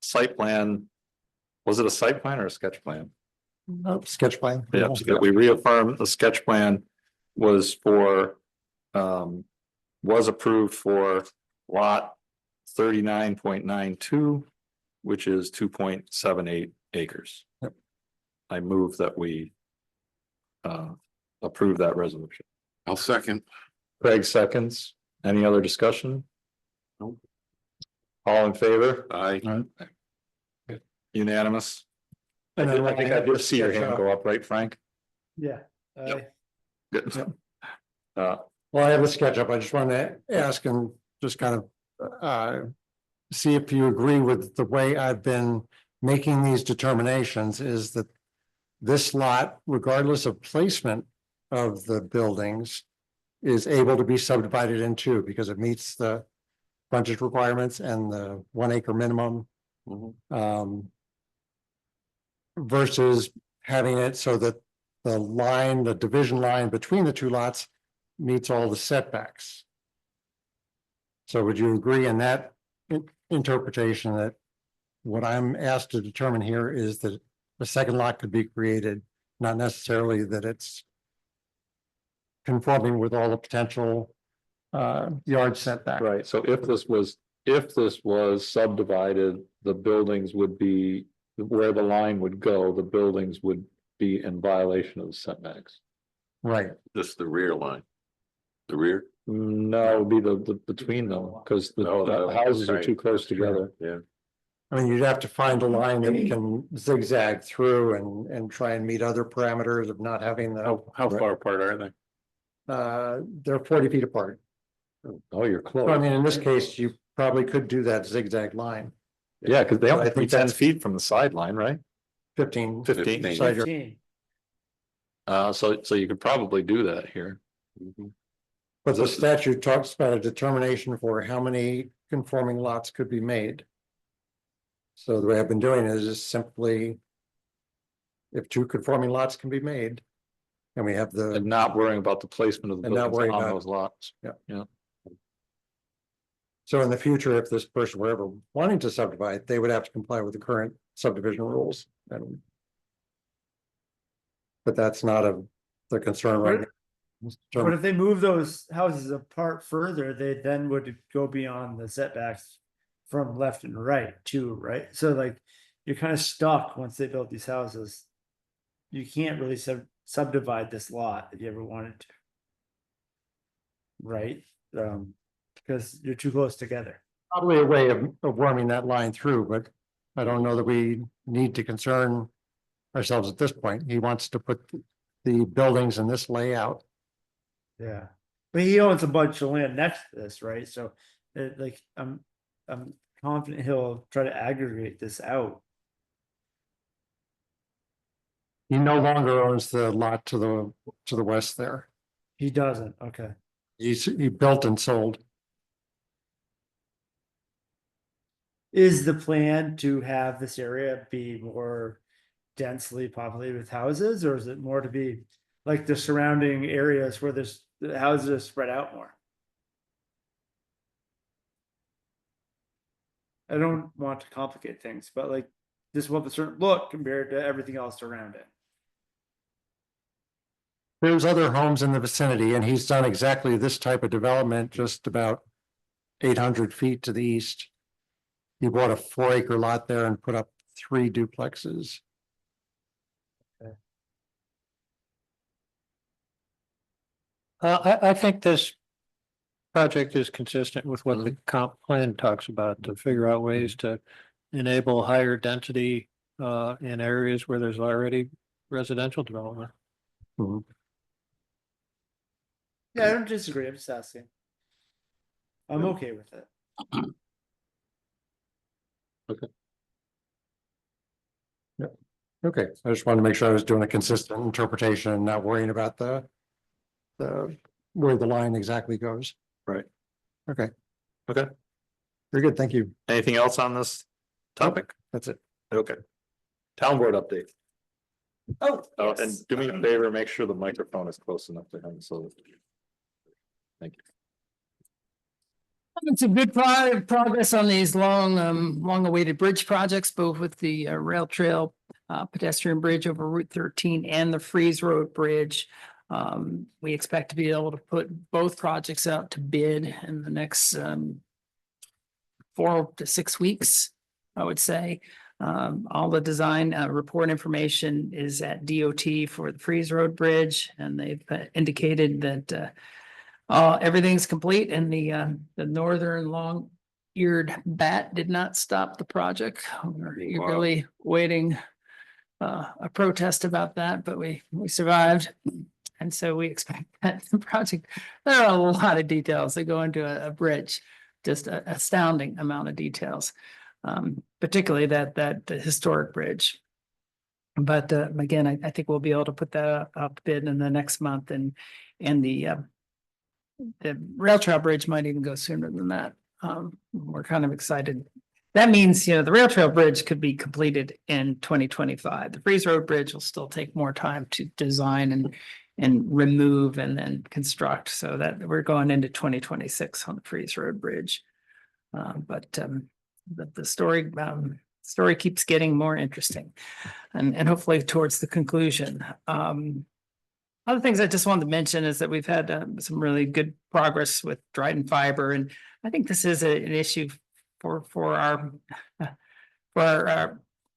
site plan. Was it a site plan or a sketch plan? Sketch plan. Yeah, that we reaffirm the sketch plan was for was approved for lot 39.92, which is 2.78 acres. Yep. I move that we approve that resolution. I'll second. Craig seconds. Any other discussion? No. All in favor? I Unanimous. I And then think I did see your hand go up, right, Frank? Yeah. Yep. Good. Well, I have a SketchUp. I just want to ask and just kind of see if you agree with the way I've been making these determinations is that this lot, regardless of placement of the buildings, is able to be subdivided in two because it meets the frontage requirements and the 1 acre minimum. Versus having it so that the division line between the two lots meets all the setbacks. So would you agree in that interpretation that what I'm asked to determine here is that the second lot could be created, not necessarily that it's conforming with all the potential yard setback? Right, so if this was subdivided, the buildings would be, where the line would go, the buildings would be in violation of the setbacks. Right. just the rear line. The rear? No, it would be the between them, because Oh, the that's houses are right. too close together. Yeah. I mean, you'd have to find a line that can zigzag through and try and meet other parameters of not having the, How far apart are they? they're 40 feet apart. Oh, you're So I close. mean, in this case, you probably could do that zigzag line, Yeah, because they I only be think 10 that's- feet from the sideline, right? 15. 15. Side yard. 15. So you could probably do that here. But the statute talks about a determination for how many conforming lots could be made. So the way I've been doing it is just simply if two conforming lots can be made and we have And the, not worrying about the placement of the And not buildings worrying on about- those lots. so in the future, if this person were ever wanting to subdivide, they would have to comply with the current subdivision rules and but that's not the concern right now. But if they move those houses apart further, they then would go beyond the setbacks from left and right too, right? So like, you're kind of stuck once they built these houses. You can't really subdivide this lot if you ever wanted to. Right? Because you're too close together. Probably a way of worming that line through, but I don't know that we need to concern ourselves at this point. He wants to put the buildings in this layout. Yeah, but he owns a bunch of land next to this, right? So, like, I'm confident he'll try to aggregate this out. He no longer owns the lot to the west there. He doesn't, okay. He built and sold. Is the plan to have this area be more densely populated with houses, or is it more to be like the surrounding areas where the houses are spread out more? I don't want to complicate things, but like this will have a certain look compared to everything else around it. There's other homes in the vicinity, and he's done exactly this type of development just about 800 feet to the east. He bought a 4-acre lot there and put up 3 duplexes. I think this project is consistent with what the comp plan talks about, to figure out ways to enable higher density in areas where there's already residential development. Yeah, I don't disagree. I'm just asking. I'm okay with it. Okay, I just wanted to make sure I was doing a consistent interpretation and not worrying about the where the line exactly goes. Right. Okay. Okay. Very good, thank you. Anything else on this topic? That's it. Okay. Town board update. Oh, Oh, and yes. do me a favor, make sure the microphone is close enough to him, so. Thank you. It's a good progress on these long-awaited bridge projects, both with the rail trail pedestrian bridge over Route 13 and the Freeze Road Bridge. We expect to be able to put both projects out to bid in the next 4 to 6 weeks, I would say. All the design report information is at DOT for the Freeze Road Bridge, and they've indicated that everything's complete, and the northern long-eared bat did not stop the project. We're eagerly waiting a protest about that, but we survived. And so we expect that the project, there are a lot of details that go into a bridge, just an astounding amount of details, particularly that historic bridge. But again, I think we'll be able to put that up bid in the next month, and the rail trail bridge might even go sooner than that. We're kind of excited. That means, the rail trail bridge could be completed in 2025. The Freeze Road Bridge will still take more time to design and remove and then construct, so that we're going into 2026 on the Freeze Road Bridge. But the story keeps getting more interesting, and hopefully towards the conclusion. Other things I just wanted to mention is that we've had some really good progress with Dryden Fiber, and I think this is an issue for our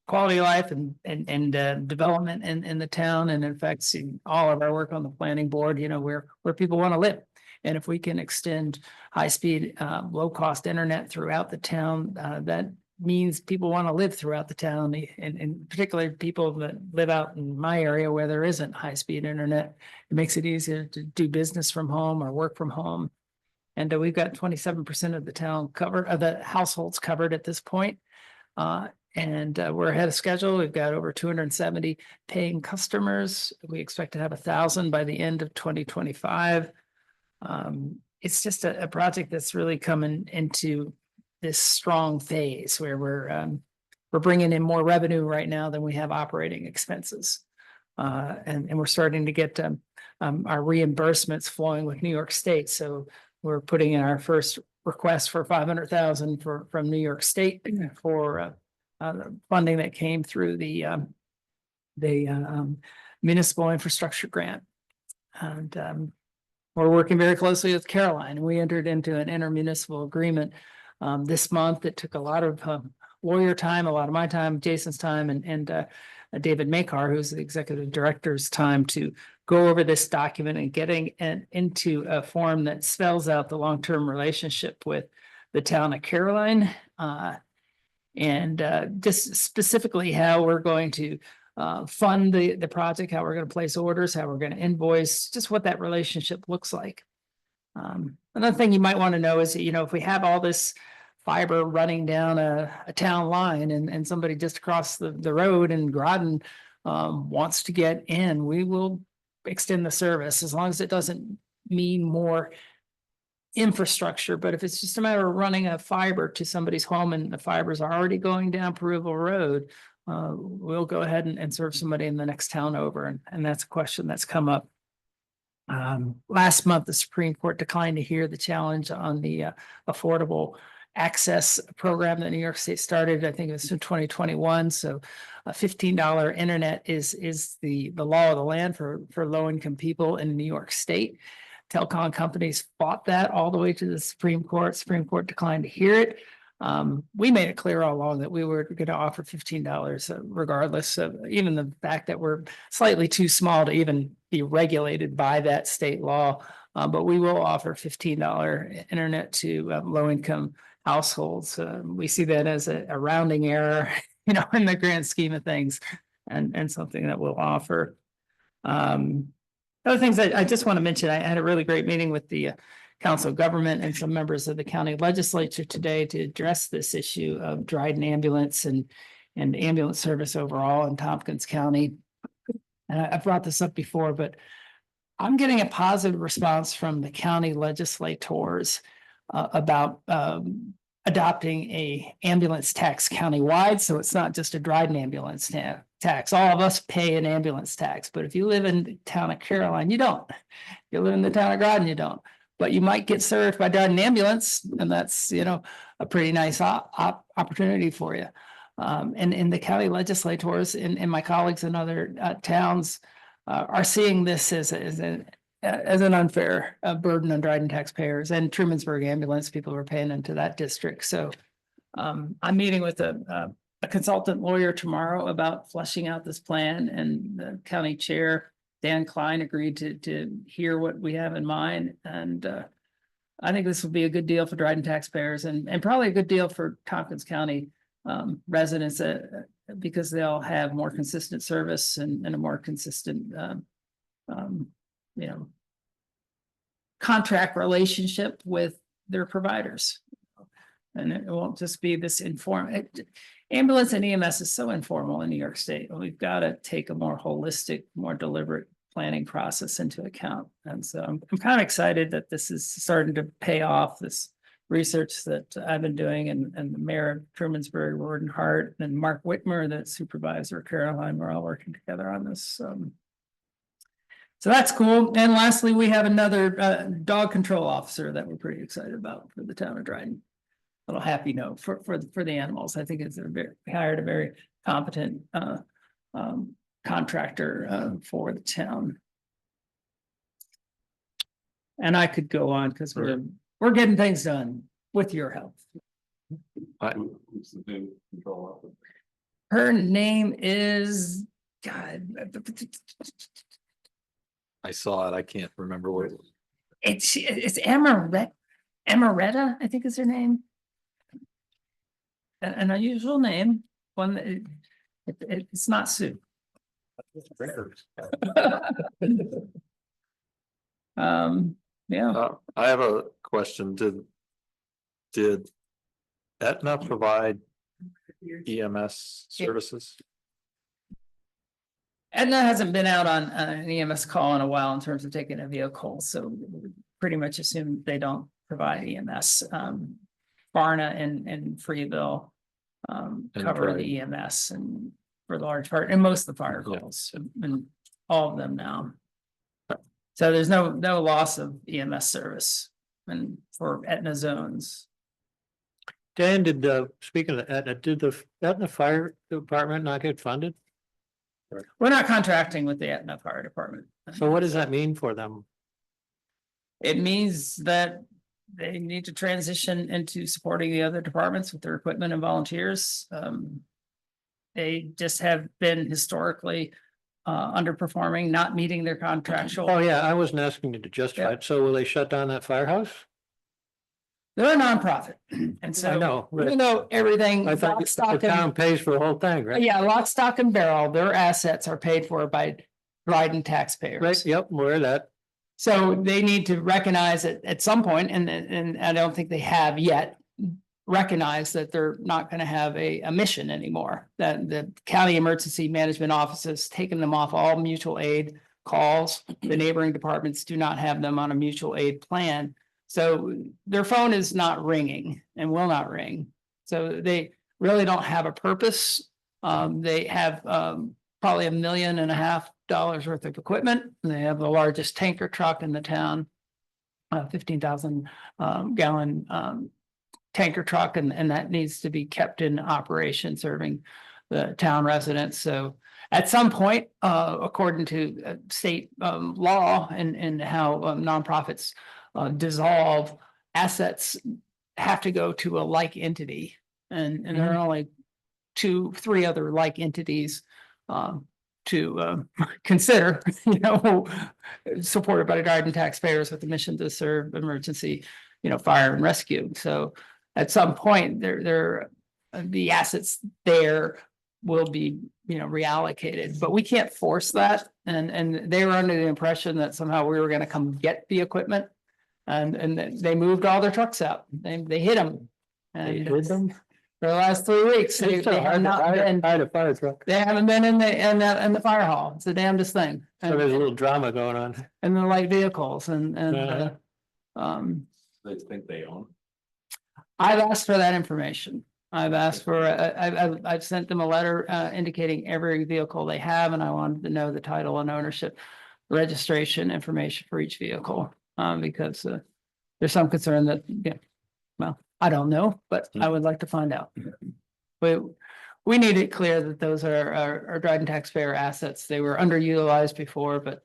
quality of life and development in the town, and in fact, seeing all of our work on the planning board, where people want to live. And if we can extend high-speed, low-cost internet throughout the town, that means people want to live throughout the town, and particularly people that live out in my area where there isn't high-speed internet. It makes it easier to do business from home or work from home. And we've got 27% of the town covered, of the households covered at this point. And we're ahead of schedule. We've got over 270 paying customers. We expect to have 1,000 by the end of 2025. It's just a project that's really coming into this strong phase where we're bringing in more revenue right now than we have operating expenses. And we're starting to get our reimbursements flowing with New York State. So we're putting in our first request for $500,000 from New York State for funding that came through the municipal infrastructure grant. And we're working very closely with Caroline. We entered into an intermunicipal agreement this month. It took a lot of lawyer time, a lot of my time, Jason's time, and David Makar, who's the executive director's time, to go over this document and getting into a form that spells out the long-term relationship with the town of Caroline, and just specifically how we're going to fund the project, how we're gonna place orders, how we're gonna invoice, just what that relationship looks like. Another thing you might want to know is, you know, if we have all this fiber running down a town line and somebody just across the road in Groton wants to get in, we will extend the service as long as it doesn't mean more infrastructure. But if it's just a matter of running a fiber to somebody's home and the fibers are already going down Peruville Road, we'll go ahead and serve somebody in the next town over. And that's a question that's come up. Last month, the Supreme Court declined to hear the challenge on the affordable access program that New York State started. I think it was in 2021. So a $15 internet is the law of the land for low-income people in New York State. Telecom companies fought that all the way to the Supreme Court. Supreme Court declined to hear it. We made it clear all along that we were going to offer $15 regardless of even the fact that we're slightly too small to even be regulated by that state law. But we will offer $15 internet to low-income households. We see that as a rounding error, you know, in the grand scheme of things, and something that we'll offer. Other things I just want to mention, I had a really great meeting with the Council of Government and some members of the county legislature today to address this issue of Dryden ambulance and ambulance service overall in Tompkins County. And I've brought this up before, but I'm getting a positive response from the county legislators about adopting a ambulance tax countywide. So it's not just a Dryden ambulance tax. All of us pay an ambulance tax, but if you live in the town of Caroline, you don't. If you live in the town of Groton, you don't. But you might get served by Dryden ambulance, and that's, you know, a pretty nice opportunity for you. And the county legislators and my colleagues in other towns are seeing this as an unfair burden on Dryden taxpayers and Trumansburg ambulance people who are paying into that district. So I'm meeting with a consultant lawyer tomorrow about fleshing out this plan, and the county chair, Dan Klein, agreed to hear what we have in mind. And I think this will be a good deal for Dryden taxpayers and probably a good deal for Tompkins County residents because they'll have more consistent service and a more consistent, you know, contract relationship with their providers. And it won't just be this informal. Ambulance and EMS is so informal in New York State. We've got to take a more holistic, more deliberate planning process into account. And so I'm kind of excited that this is starting to pay off, this research that I've been doing, and the mayor of Trumansburg, Warden Hart, and Mark Whitmer, the supervisor of Caroline, we're all working together on this. So that's cool. And lastly, we have another dog control officer that we're pretty excited about for the town of Dryden. Little happy note for the animals. I think we hired a very competent contractor for the town. And I could go on because we're getting things done with your help. Her name is, God. I saw it. I can't remember what it was. It's Amaretta, I think is her name. An unusual name, one that it's not Sue. Yeah. I have a question. Did Aetna provide EMS services? Aetna hasn't been out on an EMS call in a while in terms of taking a vehicle, so we pretty much assume they don't provide EMS. Barna and Freeville cover the EMS and for the large part, and most of the fire calls, and all of them now. So there's no loss of EMS service and for Aetna zones. Dan, speaking of Aetna, did the Aetna Fire Department not get funded? We're not contracting with the Aetna Fire Department. So what does that mean for them? It means that they need to transition into supporting the other departments with their equipment and volunteers. They just have been historically underperforming, not meeting their contractual. Oh, yeah, I wasn't asking you to justify it. So will they shut down that firehouse? They're a nonprofit. And so, I know, but even though everything, I thought lock, the stock, town and, pays for the whole thing, right? yeah, lock, stock and barrel, their assets are paid for by Dryden taxpayers. Right, yep, we're that. So they need to recognize it at some point, and I don't think they have yet. Recognize that they're not gonna have a mission anymore, that the county emergency management office has taken them off all mutual aid calls. The neighboring departments do not have them on a mutual aid plan. So their phone is not ringing and will not ring. So they really don't have a purpose. They have probably $1.5 million worth of equipment. They have the largest tanker truck in the town. 15,000 gallon tanker truck, and that needs to be kept in operation, serving the town residents. So at some point, according to state law and how nonprofits dissolve, assets have to go to a like entity. And there are only 2-3 other like entities to consider, supported by the Dryden taxpayers with the mission to serve emergency, fire and rescue. So at some point, the assets there will be, reallocated, but we can't force that. And they were under the impression that somehow we were going to come get the equipment. And they moved all their trucks out. They hit them. And Hit them? for the last 3 weeks, they have not been, Hired a fire truck. they haven't been in the fire hall. It's the damnedest thing. So there's a little drama going on. And the light vehicles Uh-huh. They think they own. I've asked for that information. I've asked for, I've sent them a letter indicating every vehicle they have, and I wanted to know the title and ownership, registration information for each vehicle, because there's some concern that, well, I don't know, but I would like to find out. We need it clear that those are Dryden taxpayer assets. They were underutilized before, but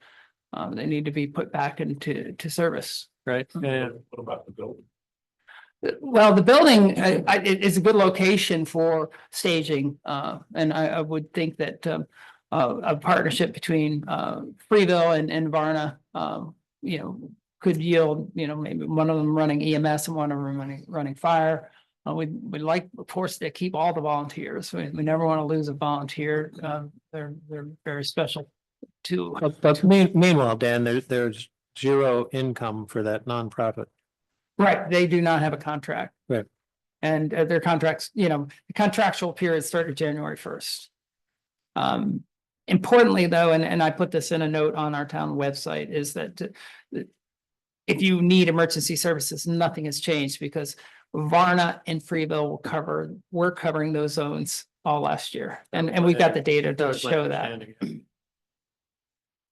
they need to be put back into service. Right, yeah. What about the building? Well, the building it is a good location for staging, and I would think that a partnership between Freeville and Varna, could yield, maybe one of them running EMS and one of them running fire. We'd like, of course, to keep all the volunteers. We never want to lose a volunteer. They're very special too. But meanwhile, Dan, there's zero income for that nonprofit. Right, they do not have a contract. Right. And their contracts, the contractual period started January 1st. Importantly, though, and I put this in a note on our town website, is that if you need emergency services, nothing has changed because Varna and Freeville we're covering those zones all last year. And we've got the data to show that.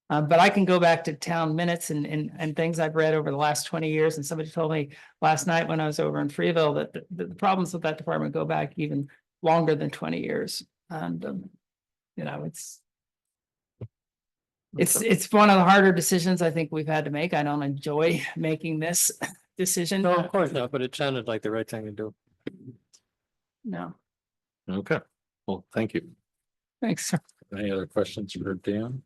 But I can go back to town minutes and things I've read over the last 20 years. And somebody told me last night when I was over in Freeville that the problems with that department go back even longer than 20 years. And, it's one of the harder decisions I think we've had to make. I don't enjoy making this decision. No, of course not, but it sounded like the right thing to do. No, Okay, well, thank you. thanks. Any other questions for Dan?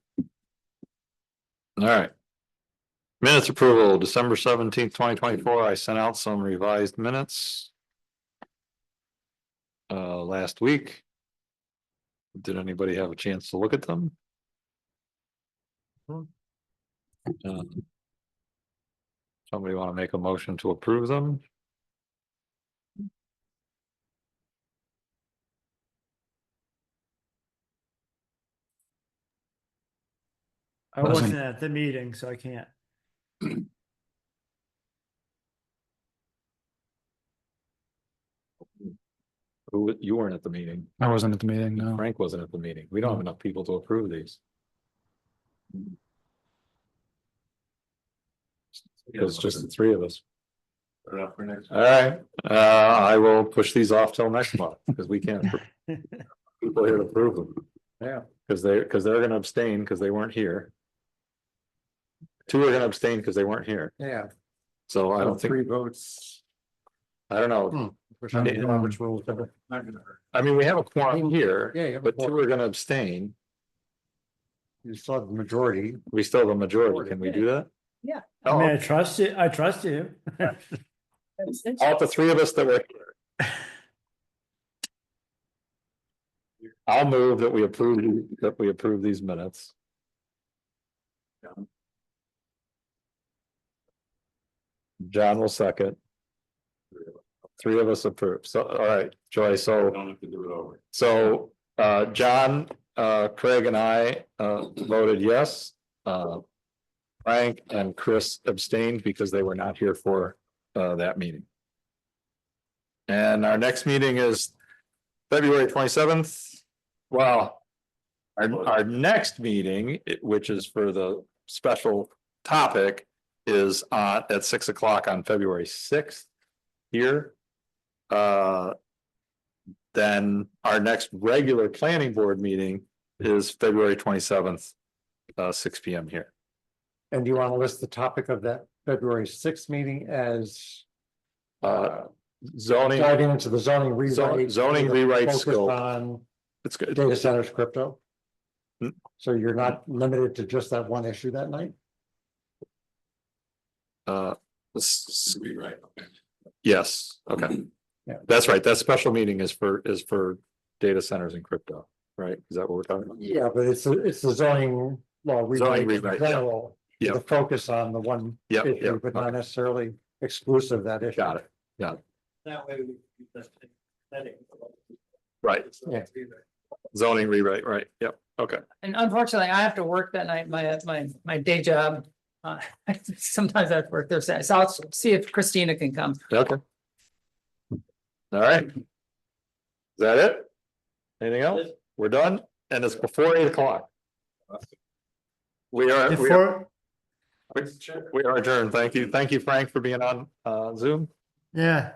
All right. Minutes approval, December 17th, 2024. I sent out some revised minutes last week. Did anybody have a chance to look at them? Somebody want to make a motion to approve them? I wasn't at the meeting, so I can't. You weren't at the meeting. I wasn't at the meeting, no. Frank wasn't at the meeting. We don't have enough people to approve these. It's just the three of us. Put it up for next. All right, I will push these off till next month because we can't. People here to approve them. Yeah, because they're gonna abstain because they weren't here. Two are gonna abstain because they weren't here. Yeah. So I don't think, Three votes. I don't know. Robert's rules. I mean, we have a quorum here, Yeah, but two are gonna abstain. You still have the majority. We still have a majority. Can we do that? Yeah. I mean, I trust you. All the three of us that were here. I'll move that we approve these minutes. John will second. Three of us approve. So, all right, Joy, so. Don't have to do it over. So, John, Craig and I, voted yes. Frank and Chris abstained because they were not here for, that meeting. And our next meeting is February 27th. Well, our next meeting, which is for the special topic, is at 6 o'clock on February 6th here. Then our next regular planning board meeting is February 27th, 6 p.m. here. And do you want to list the topic of that February sixth meeting as Zoning, diving into the zoning rewrite? zoning rewrite focused scope. On It's good. data centers, crypto? Hmm. So you're not limited to just that one issue that night? Rewrite. Yes, okay. Yeah. That's right. That special meeting is for data centers and crypto, right? Is that what we're talking about? Yeah, but it's the zoning law rewrite in rewrite, yeah. general. Yeah. The focus on the one Yep, issue, yep, but not okay. necessarily exclusive of that issue. Got it. That way we just. Right. Yeah. Zoning rewrite, right. Yep. Okay. And unfortunately, I have to work that night, my day job. Sometimes I have to work there, so I'll see if Christina can come. Okay. All right. Is that it? Anything else? We're done, and it's before 8 o'clock. We are adjourned. Thank you. Thank you, Frank, for being on Zoom. Yeah,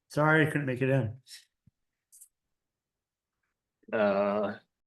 sorry I couldn't make it in.